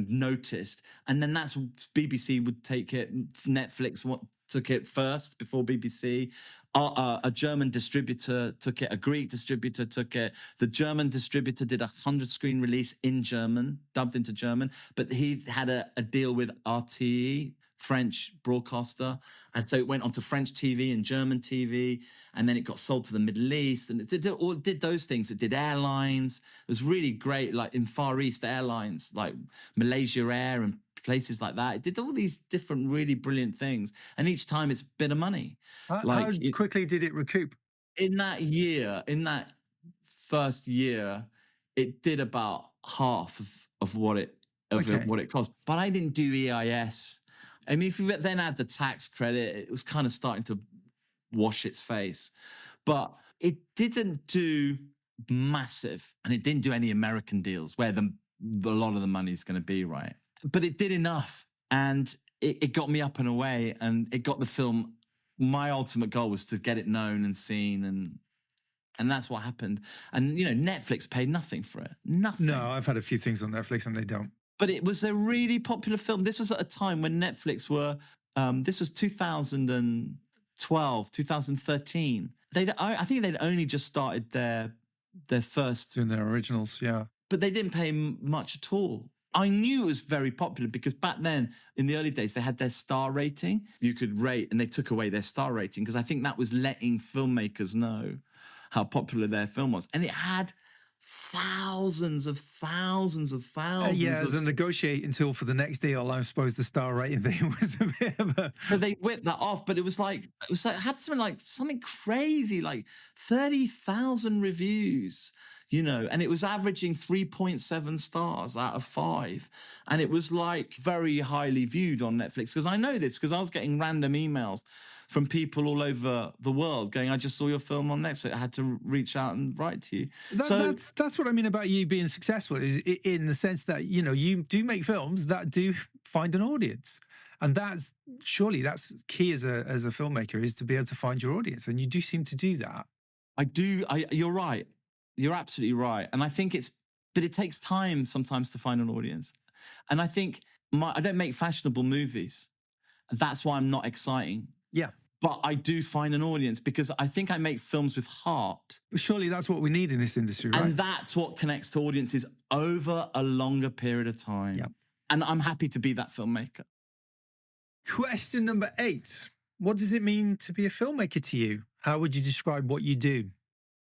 noticed. And then that's BBC would take it. Netflix took it first before BBC. A German distributor took it. A Greek distributor took it. The German distributor did 100-screen release in German, dubbed into German. But he had a deal with ARTE, French broadcaster. And so it went onto French TV and German TV. And then it got sold to the Middle East. And it did those things. It did airlines. It was really great, like in Far East airlines, like Malaysia Air and places like that. It did all these different, really brilliant things. And each time it's a bit of money. How quickly did it recoup? In that first year, it did about half of what it cost. But I didn't do EIS. I mean, if you then add the tax credit, it was kind of starting to wash its face. But it didn't do massive, and it didn't do any American deals where a lot of the money is going to be, right? But it did enough, and it got me up and away, and it got the film. My ultimate goal was to get it known and seen, and that's what happened. And, Netflix paid nothing for it. Nothing. No, I've had a few things on Netflix, and they don't. But it was a really popular film. This was at a time when Netflix were, this was 2012, 2013. I think they'd only just started their first. Doing their originals, yeah. But they didn't pay much at all. I knew it was very popular because back then, in the early days, they had their star rating. You could rate, and they took away their star rating because I think that was letting filmmakers know how popular their film was. And it had thousands of Yeah, as a negotiating tool for the next deal, I suppose the star rating thing was a bit of a... So they whipped that off, but it had something crazy, like 30,000 reviews, and it was averaging 3.7 stars out of 5. And it was like very highly viewed on Netflix. Because I know this because I was getting random emails from people all over the world going, I just saw your film on Netflix. I had to reach out and write to you. That's what I mean about you being successful, is in the sense that, you do make films that do find an audience. And that's key as a filmmaker, is to be able to find your audience. And you do seem to do that. You're right. You're absolutely right. And I think but it takes time sometimes to find an audience. And I think I don't make fashionable movies. That's why I'm not exciting. Yeah. But I do find an audience because I think I make films with heart. Surely that's what we need in this industry, right? And that's what connects to audiences over a longer period of time. Yeah. And I'm happy to be that filmmaker. Question number 8. What does it mean to be a filmmaker to you? How would you describe what you do?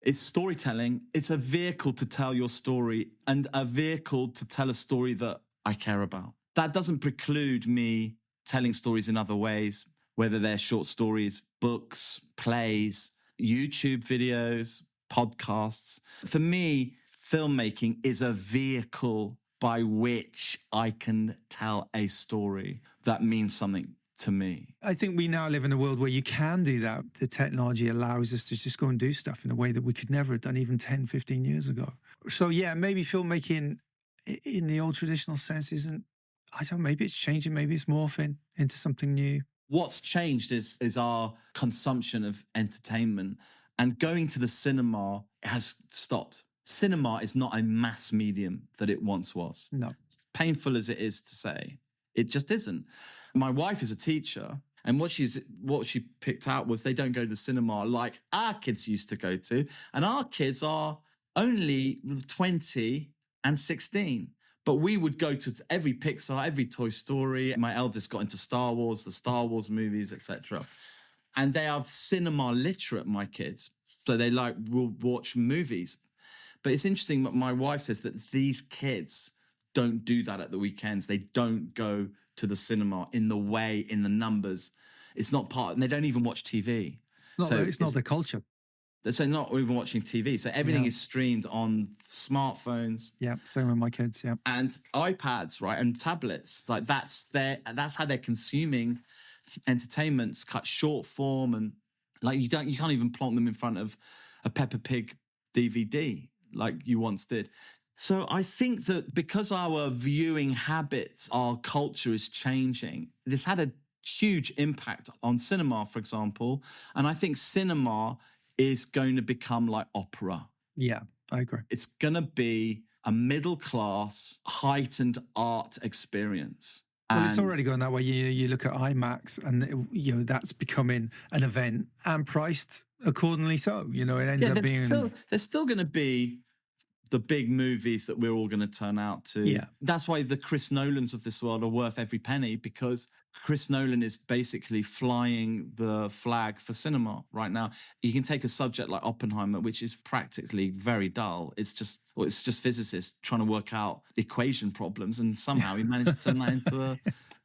It's storytelling. It's a vehicle to tell your story, and a vehicle to tell a story that I care about. That doesn't preclude me telling stories in other ways, whether they're short stories, books, plays, YouTube videos, podcasts. For me, filmmaking is a vehicle by which I can tell a story that means something to me. I think we now live in a world where you can do that. The technology allows us to just go and do stuff in a way that we could never have done even 10, 15 years ago. So yeah, maybe filmmaking in the old traditional sense isn't, I don't know, maybe it's changing, maybe it's morphing into something new. What's changed is our consumption of entertainment, and going to the cinema has stopped. Cinema is not a mass medium that it once was. No. Painful as it is to say, it just isn't. My wife is a teacher, and what she picked out was they don't go to the cinema like our kids used to go to, and our kids are only 20 and 16. But we would go to every Pixar, every Toy Story. My eldest got into Star Wars, the Star Wars movies, etc. And they are cinema literate, my kids. So they will watch movies. But it's interesting that my wife says that these kids don't do that at the weekends. They don't go to the cinema in the numbers. It's not part, and they don't even watch TV. It's not their culture. So not even watching TV. So everything is streamed on smartphones. Yeah, same with my kids, yeah. And iPads, right, and tablets. Like that's how they're consuming entertainment, cut short form, and like you can't even plonk them in front of a Peppa Pig DVD like you once did. So I think that because our viewing habits, our culture is changing, this had a huge impact on cinema, for example. And I think cinema is going to become like opera. Yeah, I agree. It's going to be a middle-class, heightened art experience. Well, it's already going that way. You look at IMAX, and that's becoming an event and priced accordingly. So it ends up being. There's still going to be the big movies that we're all going to turn out to. Yeah, that's why the Chris Nolans of this world are worth every penny, because Chris Nolan is basically flying the flag for cinema right now. You can take a subject like Oppenheimer, which is practically very dull. It's just physicists trying to work out equation problems, and somehow he managed to turn that into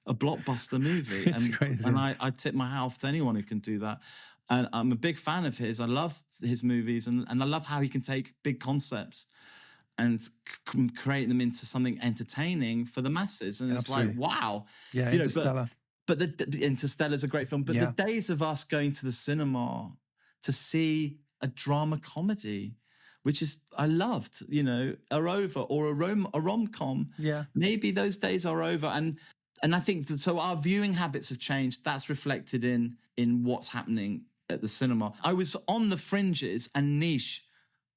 a blockbuster movie. It's crazy. And I tip my hat off to anyone who can do that. And I'm a big fan of his. I love his movies, and I love how he can take big concepts and create them into something entertaining for the masses. And Absolutely. It's like, wow. Yeah, Interstellar. But the Interstellar's a great film. But the days of us going to the cinema to see a drama comedy, which is I loved, are over, or a rom-com. Yeah. Maybe those days are over. And I think that, so our viewing habits have changed. That's reflected in what's happening at the cinema. I was on the fringes and niche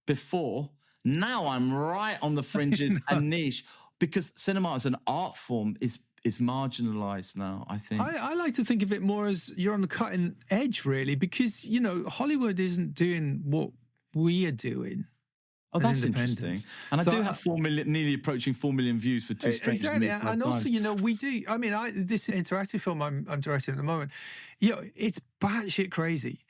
before. Now I'm right on the fringes and niche, because cinema as an art form is marginalized now, I think. I like to think of it more as you're on the cutting edge, really, because, Hollywood isn't doing what we are doing. Oh, that's interesting. And I do have nearly approaching 4 million views for Two Strangers. Exactly. And also, we do, this interactive film I'm directing at the moment, it's batshit crazy.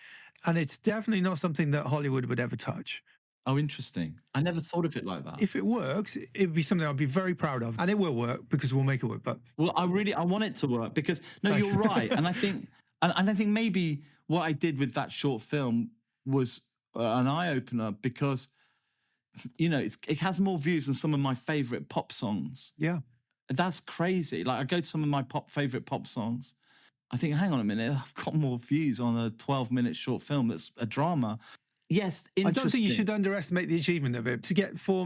And it's definitely not something that Hollywood would ever touch. Oh, interesting. I never thought of it like that. If it works, it would be something I'd be very proud of, and it will work because we'll make it work. But Well, I want it to work because Thanks. you're right, and I think maybe what I did with that short film was an eye opener because it has more views than some of my favorite pop songs. yeah, That's crazy. Like I go to some of my favorite pop songs. I think, hang on a minute, I've got more views on a 12-minute short film that's a drama. Yes, interesting. I don't think you should underestimate the achievement of it. To get 4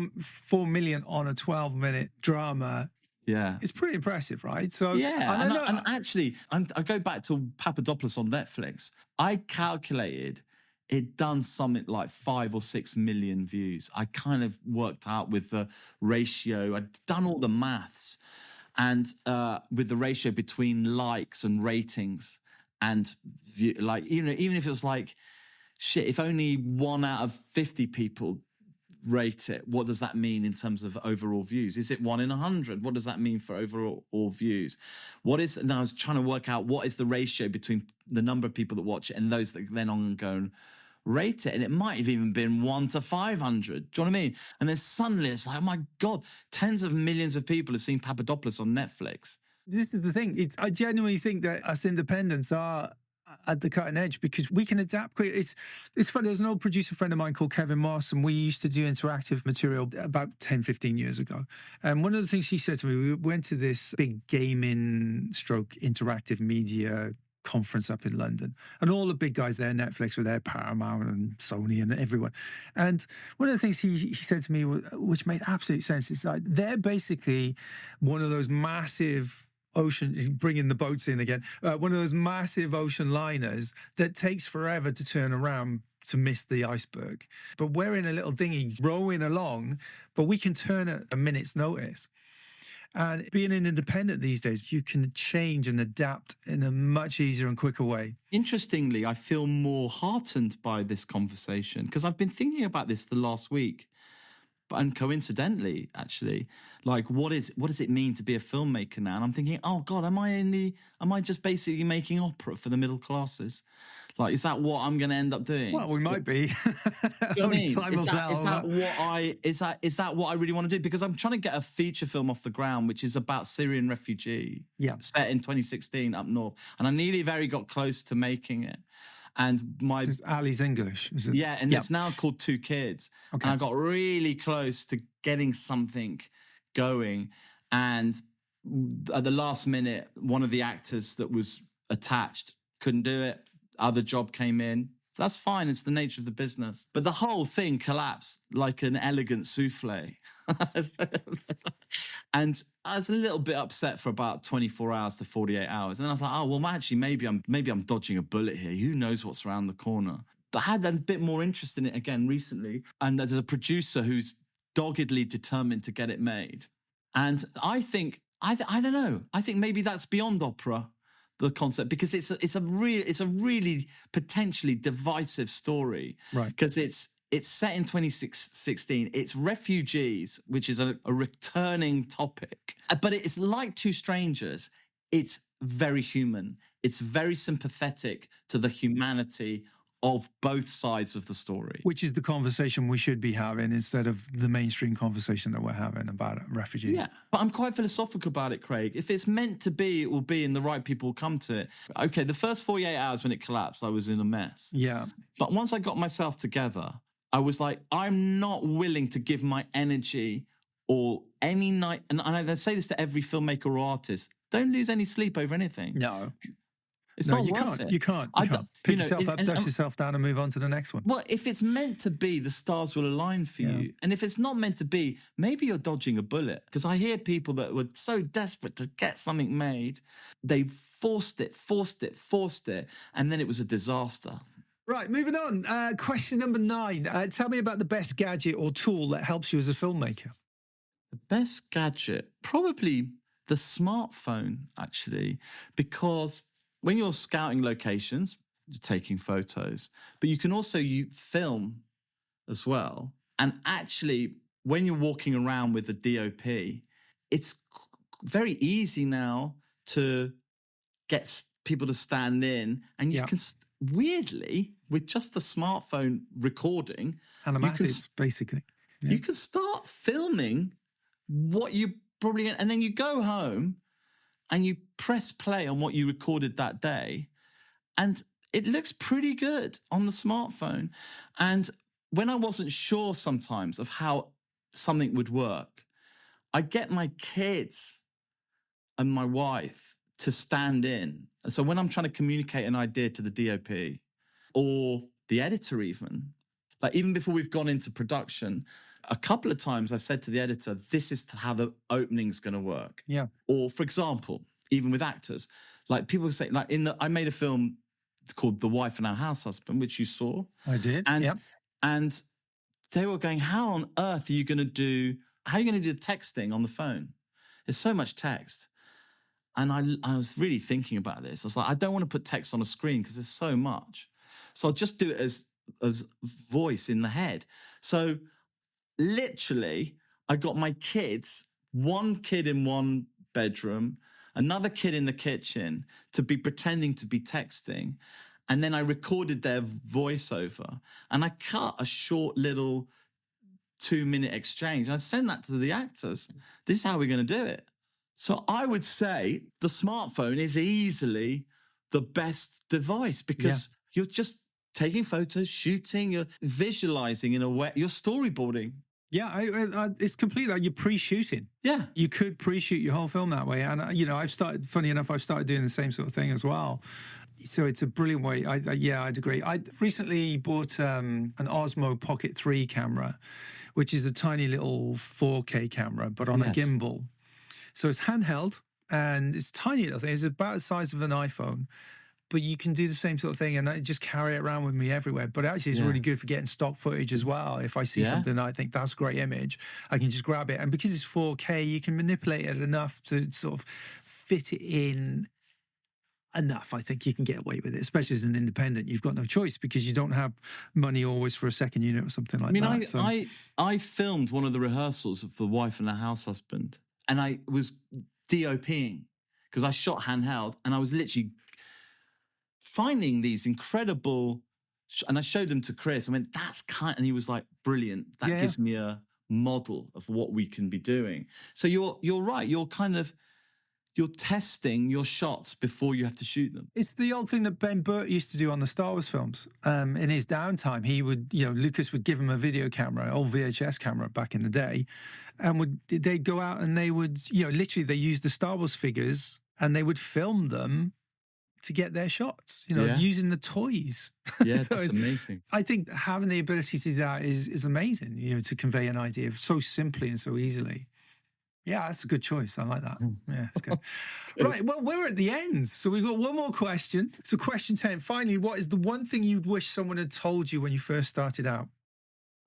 million on a 12-minute drama, yeah, it's pretty impressive, right? So yeah, and actually, I go back to Papadopoulos on Netflix. I calculated it done something like 5 or 6 million views. I kind of worked out with the ratio. I'd done all the maths, and with the ratio between likes and ratings, and even if it was like, shit, if only 1 out of 50 people rate it, what does that mean in terms of overall views? Is it 1 in 100? What does that mean for overall views? Now I was trying to work out what is the ratio between the number of people that watch it and those that then on and go and rate it. And it might have even been 1 to 500. Do you know what I mean? And then suddenly it's like, oh my God, tens of millions of people have seen Papadopoulos on Netflix. This is the thing. I genuinely think that us independents are at the cutting edge because we can adapt quickly. It's funny. There's an old producer friend of mine called Kevin Moss, and we used to do interactive material about 10, 15 years ago. And one of the things he said to me, we went to this big gaming stroke interactive media conference up in London, and all the big guys there, Netflix were there, Paramount and Sony and everyone. And one of the things he said to me, which made absolute sense, is like they're basically one of those massive bringing the boats in again, one of those massive ocean liners that takes forever to turn around to miss the iceberg. But we're in a little dinghy rowing along, but we can turn at a minute's notice. And being an independent these days, you can change and adapt in a much easier and quicker way. Interestingly, I feel more heartened by this conversation because I've been thinking about this the last week. And coincidentally, actually, like what does it mean to be a filmmaker now? And I'm thinking, oh God, am I just basically making opera for the middle classes? Like, is that what I'm going to end up doing? Well, we might be. Is that what I really want to do? Because I'm trying to get a feature film off the ground, which is about Syrian refugee, set in 2016 up north, and I nearly very got close to making it. And this is Ali's English, is it? Yeah, and it's now called Two Kids. Okay. And I got really close to getting something going. And at the last minute, one of the actors that was attached couldn't do it. Other job came in. That's fine. It's the nature of the business. But the whole thing collapsed like an elegant souffle. And I was a little bit upset for about 24 hours to 48 hours. And then I was like, oh, well, actually, maybe I'm dodging a bullet here. Who knows what's around the corner? But I had a bit more interest in it again recently. And there's a producer who's doggedly determined to get it made. And I think, I don't know, I think maybe that's beyond opera, the concept, because it's a really potentially divisive story. Right. Because it's set in 2016. It's refugees, which is a returning topic. But it's like Two Strangers. It's very human. It's very sympathetic to the humanity of both sides of the story. Which is the conversation we should be having instead of the mainstream conversation that we're having about refugees. Yeah, but I'm quite philosophical about it, Craig. If it's meant to be, it will be, and the right people will come to it. Okay, the first 48 hours when it collapsed, I was in a mess. Yeah. But once I got myself together, I was like, I'm not willing to give my energy or any night, and I say this to every filmmaker or artist, don't lose any sleep over anything. No. It's not worth it. You can't. Pick yourself up, dust yourself down and move on to the next one. Well, if it's meant to be, the stars will align for you. And if it's not meant to be, maybe you're dodging a bullet. Because I hear people that were so desperate to get something made, they forced it, and then it was a disaster. Right, moving on. Question number 9. Tell me about the best gadget or tool that helps you as a filmmaker. The best gadget? Probably the smartphone, actually, because when you're scouting locations, you're taking photos, but you can also film as well. And actually, when you're walking around with a DOP, it's very easy now to get people to stand in, and you can weirdly, with just the smartphone recording, Animatics, basically. Yeah. You can start filming what you probably, and then you go home and you press play on what you recorded that day, and it looks pretty good on the smartphone. And when I wasn't sure sometimes of how something would work, I get my kids and my wife to stand in. And so when I'm trying to communicate an idea to the DOP or the editor even, like even before we've gone into production, a couple of times I've said to the editor, this is how the opening's going to work. Yeah. Or for example, even with actors, like people say, like I made a film called The Wife and Her Househusband, which you saw. I did. And they were going, how on earth are you going to do, how are you going to do the texting on the phone? There's so much text. And I was really thinking about this. I was like, I don't want to put text on a screen because there's so much. So I'll just do it as voice in the head. So literally, I got my kids, one kid in one bedroom, another kid in the kitchen, to be pretending to be texting. And then I recorded their voiceover. And I cut a short little 2-minute exchange. And I sent that to the actors. This is how we're going to do it. So I would say the smartphone is easily the best device because you're just taking photos, shooting, you're visualizing in a way, you're storyboarding. Yeah, it's completely, you pre-shooting. Yeah. You could pre-shoot your whole film that way. And, I've started doing the same sort of thing as well. So it's a brilliant way. I'd agree. I recently bought an Osmo Pocket 3 camera, which is a tiny little 4K camera, but on a gimbal. So it's handheld and it's tiny little thing. It's about the size of an iPhone, but you can do the same sort of thing and I just carry it around with me everywhere. But actually it's really good for getting stock footage as well. If I see something I think that's a great image, I can just grab it. And because it's 4K, you can manipulate it enough to sort of fit it in enough. I think you can get away with it, especially as an independent. You've got no choice because you don't have money always for a second unit or something like that. I filmed one of the rehearsals of The Wife and Her Househusband. And I was DOPing because I shot handheld and I was literally finding these incredible, and I showed them to Chris. I went, and he was like, brilliant. That gives me a model of what we can be doing. So you're right. You're testing your shots before you have to shoot them. It's the old thing that Ben Burtt used to do on the Star Wars films. In his downtime, he would, Lucas would give him a video camera, old VHS camera back in the day, and they'd go out and they would, literally they used the Star Wars figures and they would film them to get their shots, using the toys. Yeah, so that's amazing. I think having the ability to do that is amazing, to convey an idea so simply and so easily. Yeah, that's a good choice. I like that. Yeah, it's good. Right, well, we're at the end. So we've got one more question. So question 10, finally, what is the one thing you'd wish someone had told you when you first started out?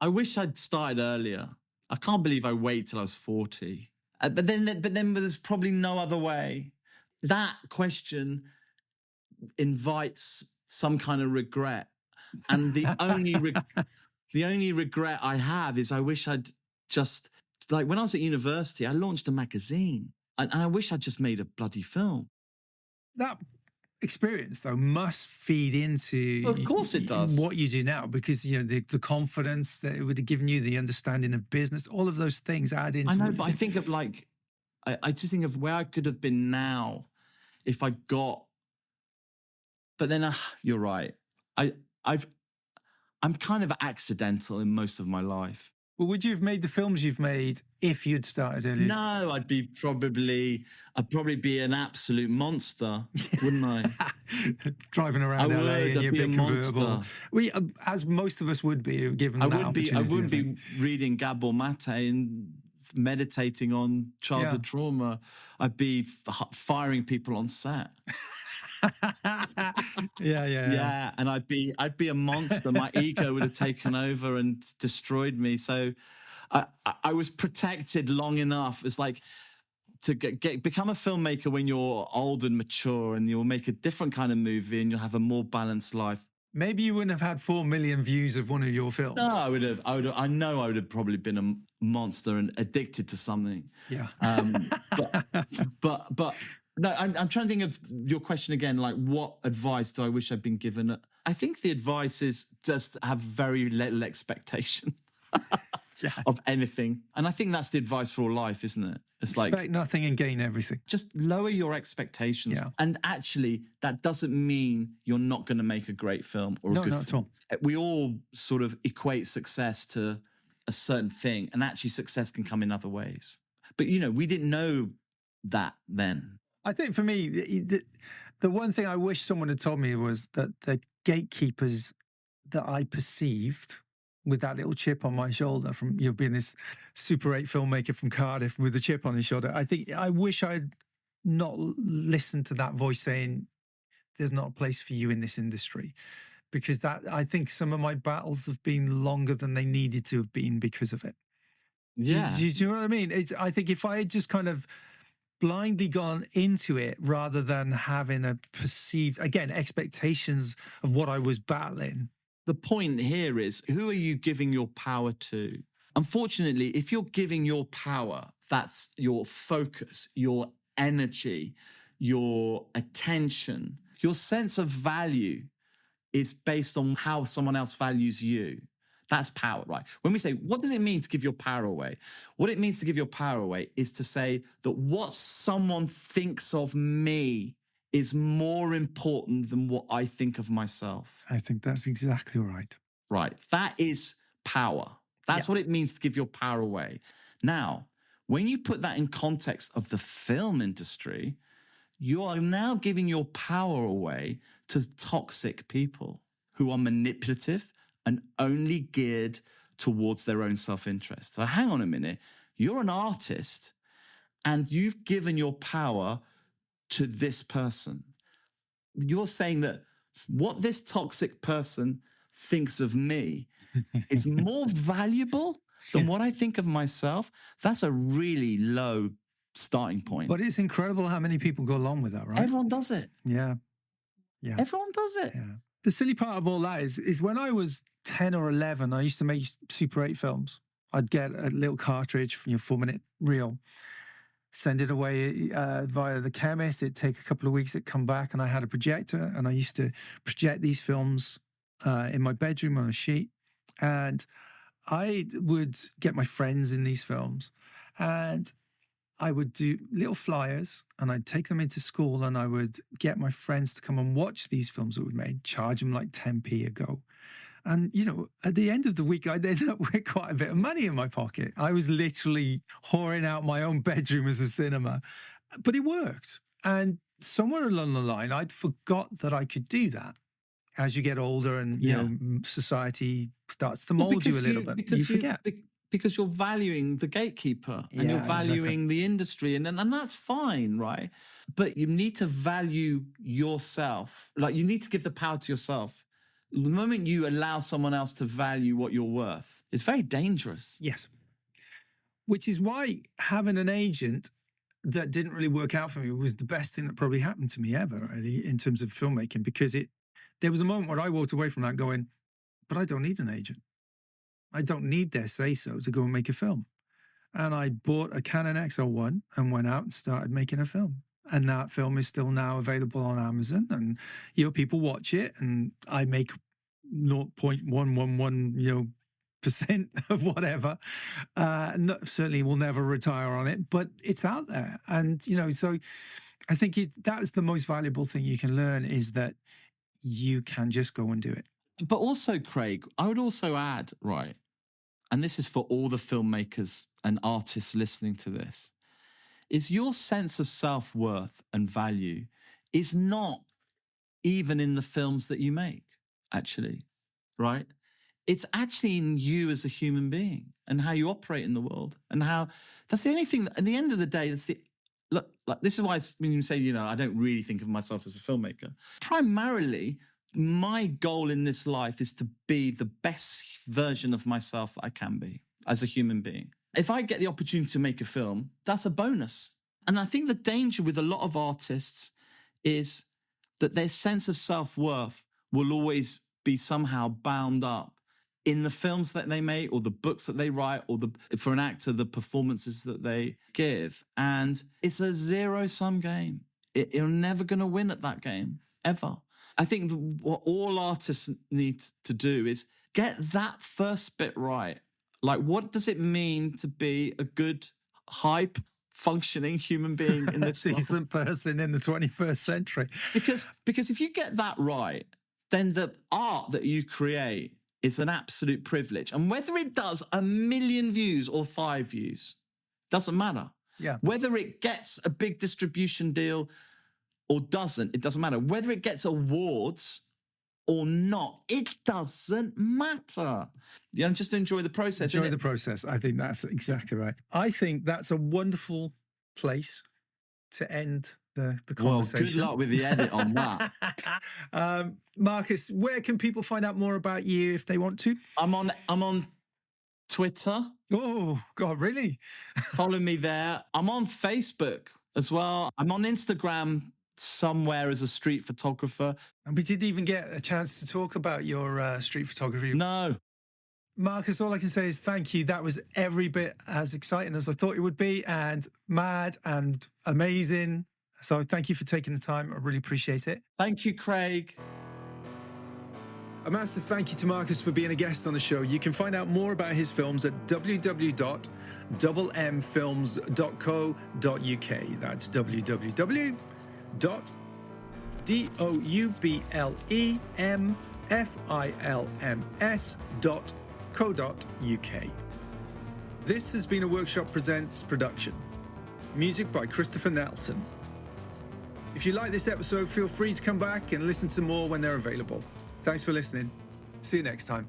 I wish I'd started earlier. I can't believe I waited till I was 40. But then there's probably no other way. That question invites some kind of regret. And the only regret I have is I wish I'd just... Like when I was at university, I launched a magazine and I wish I'd just made a bloody film. That experience, though, must feed into of course it does. What you do now because, the confidence that it would have given you, the understanding of business, all of those things add into it. I know, but I think of I just think of where I could have been now if I got... But then you're right. I'm kind of accidental in most of my life. Well, would you have made the films you've made if you'd started earlier? No, I'd probably be an absolute monster, wouldn't I? Driving around LA in your big convertible. As most of us would be, given that opportunity. I wouldn't be reading Gabor Mate and meditating on childhood trauma. I'd be firing people on set. Yeah, and I'd be a monster. My ego would have taken over and destroyed me. So I was protected long enough. It's like to become a filmmaker when you're old and mature, and you'll make a different kind of movie, and you'll have a more balanced life. Maybe you wouldn't have had 4 million views of one of your films. No, I would have. I know I would have probably been a monster and addicted to something. Yeah. But. No, I'm trying to think of your question again. Like, what advice do I wish I'd been given I think the advice is just have very little expectation of anything. And I think that's the advice for all life, isn't it? It's Expect nothing and gain everything. Just lower your expectations. Yeah. And actually, that doesn't mean you're not going to make a great film or a good film. No, not at all. We all sort of equate success to a certain thing, and actually success can come in other ways. But, we didn't know that then. I think for me, the one thing I wish someone had told me was that the gatekeepers that I perceived with that little chip on my shoulder from being this Super 8 filmmaker from Cardiff with a chip on his shoulder, I wish I'd not listened to that voice saying there's not a place for you in this industry, because I think some of my battles have been longer than they needed to have been because of it. Yeah. Do you know what I mean? I think if I had just kind of blindly gone into it rather than having a perceived, again, expectations of what I was battling. The point here is, who are you giving your power to? Unfortunately, if you're giving your power, that's your focus, your energy, your attention, your sense of value is based on how someone else values you. That's power, right? When we say, what does it mean to give your power away? What it means to give your power away is to say that what someone thinks of me is more important than what I think of myself. I think that's exactly right. Right. That is power. That's what it means to give your power away. Now, when you put that in context of the film industry, you are now giving your power away to toxic people who are manipulative and only geared towards their own self-interest. So hang on a minute. You're an artist and you've given your power to this person. You're saying that what this toxic person thinks of me is more valuable than what I think of myself. That's a really low starting point. But it's incredible how many people go along with that, right? Everyone does it. Yeah. Everyone does it. Yeah. The silly part of all that is when I was 10 or 11, I used to make Super 8 films. I'd get a little cartridge from your 4-minute reel, send it away via the chemist. It'd take a couple of weeks, it'd come back, and I had a projector, and I used to project these films in my bedroom on a sheet. And I would get my friends in these films, and I would do little flyers, and I'd take them into school, and I would get my friends to come and watch these films that we'd made, charge them like 10p a go. And, at the end of the week, I'd end up with quite a bit of money in my pocket. I was literally whoring out my own bedroom as a cinema, but it worked. And somewhere along the line, I'd forgot that I could do that. As you get older and, society starts to mold you a little bit, you forget. Because you're valuing the gatekeeper and you're valuing the industry, and that's fine, right? But you need to value yourself. Like, you need to give the power to yourself. The moment you allow someone else to value what you're worth, it's very dangerous. Yes. Which is why having an agent that didn't really work out for me was the best thing that probably happened to me ever, really, in terms of filmmaking, because there was a moment where I walked away from that going, but I don't need an agent. I don't need their say-so to go and make a film. And I bought a Canon XL1 and went out and started making a film. And that film is still now available on Amazon. And, people watch it, and I make 0.111, percent of whatever. Certainly will never retire on it, but it's out there. And, so I think that's the most valuable thing you can learn, is that you can just go and do it. But also, Craig, I would also add, right, and this is for all the filmmakers and artists listening to this, is your sense of self-worth and value is not even in the films that you make, actually, right? It's actually in you as a human being and how you operate in the world, and how that's the only thing that, at the end of the day, this is why when you say, I don't really think of myself as a filmmaker. Primarily, my goal in this life is to be the best version of myself that I can be as a human being. If I get the opportunity to make a film, that's a bonus. And I think the danger with a lot of artists is that their sense of self-worth will always be somehow bound up in the films that they make, or the books that they write, or for an actor, the performances that they give. And it's a zero-sum game. You're never going to win at that game, ever. I think what all artists need to do is get that first bit right. Like, what does it mean to be a good, hype, functioning human being in this decent person in the 21st century? Because if you get that right, then the art that you create is an absolute privilege. And whether it does 1 million views or 5 views, doesn't matter. Yeah. Whether it gets a big distribution deal or doesn't, it doesn't matter. Whether it gets awards or not, it doesn't matter. You know, just enjoy the process. Enjoy the process. I think that's exactly right. I think that's a wonderful place to end the conversation. Well, good luck with the edit on that. Marcus, where can people find out more about you if they want to? I'm on Twitter. Oh, God, really? Follow me there. I'm on Facebook as well. I'm on Instagram somewhere as a street photographer. And we didn't even get a chance to talk about your street photography. No. Marcus, all I can say is thank you. That was every bit as exciting as I thought it would be, and mad and amazing. So thank you for taking the time. I really appreciate it. Thank you, Craig. A massive thank you to Marcus for being a guest on the show. You can find out more about his films at www.mfilms.co.uk. That's www.doublemfilms.co.uk. This has been a Workshop Presents production. Music by Christopher Nelton. If you like this episode, feel free to come back and listen to more when they're available. Thanks for listening. See you next time.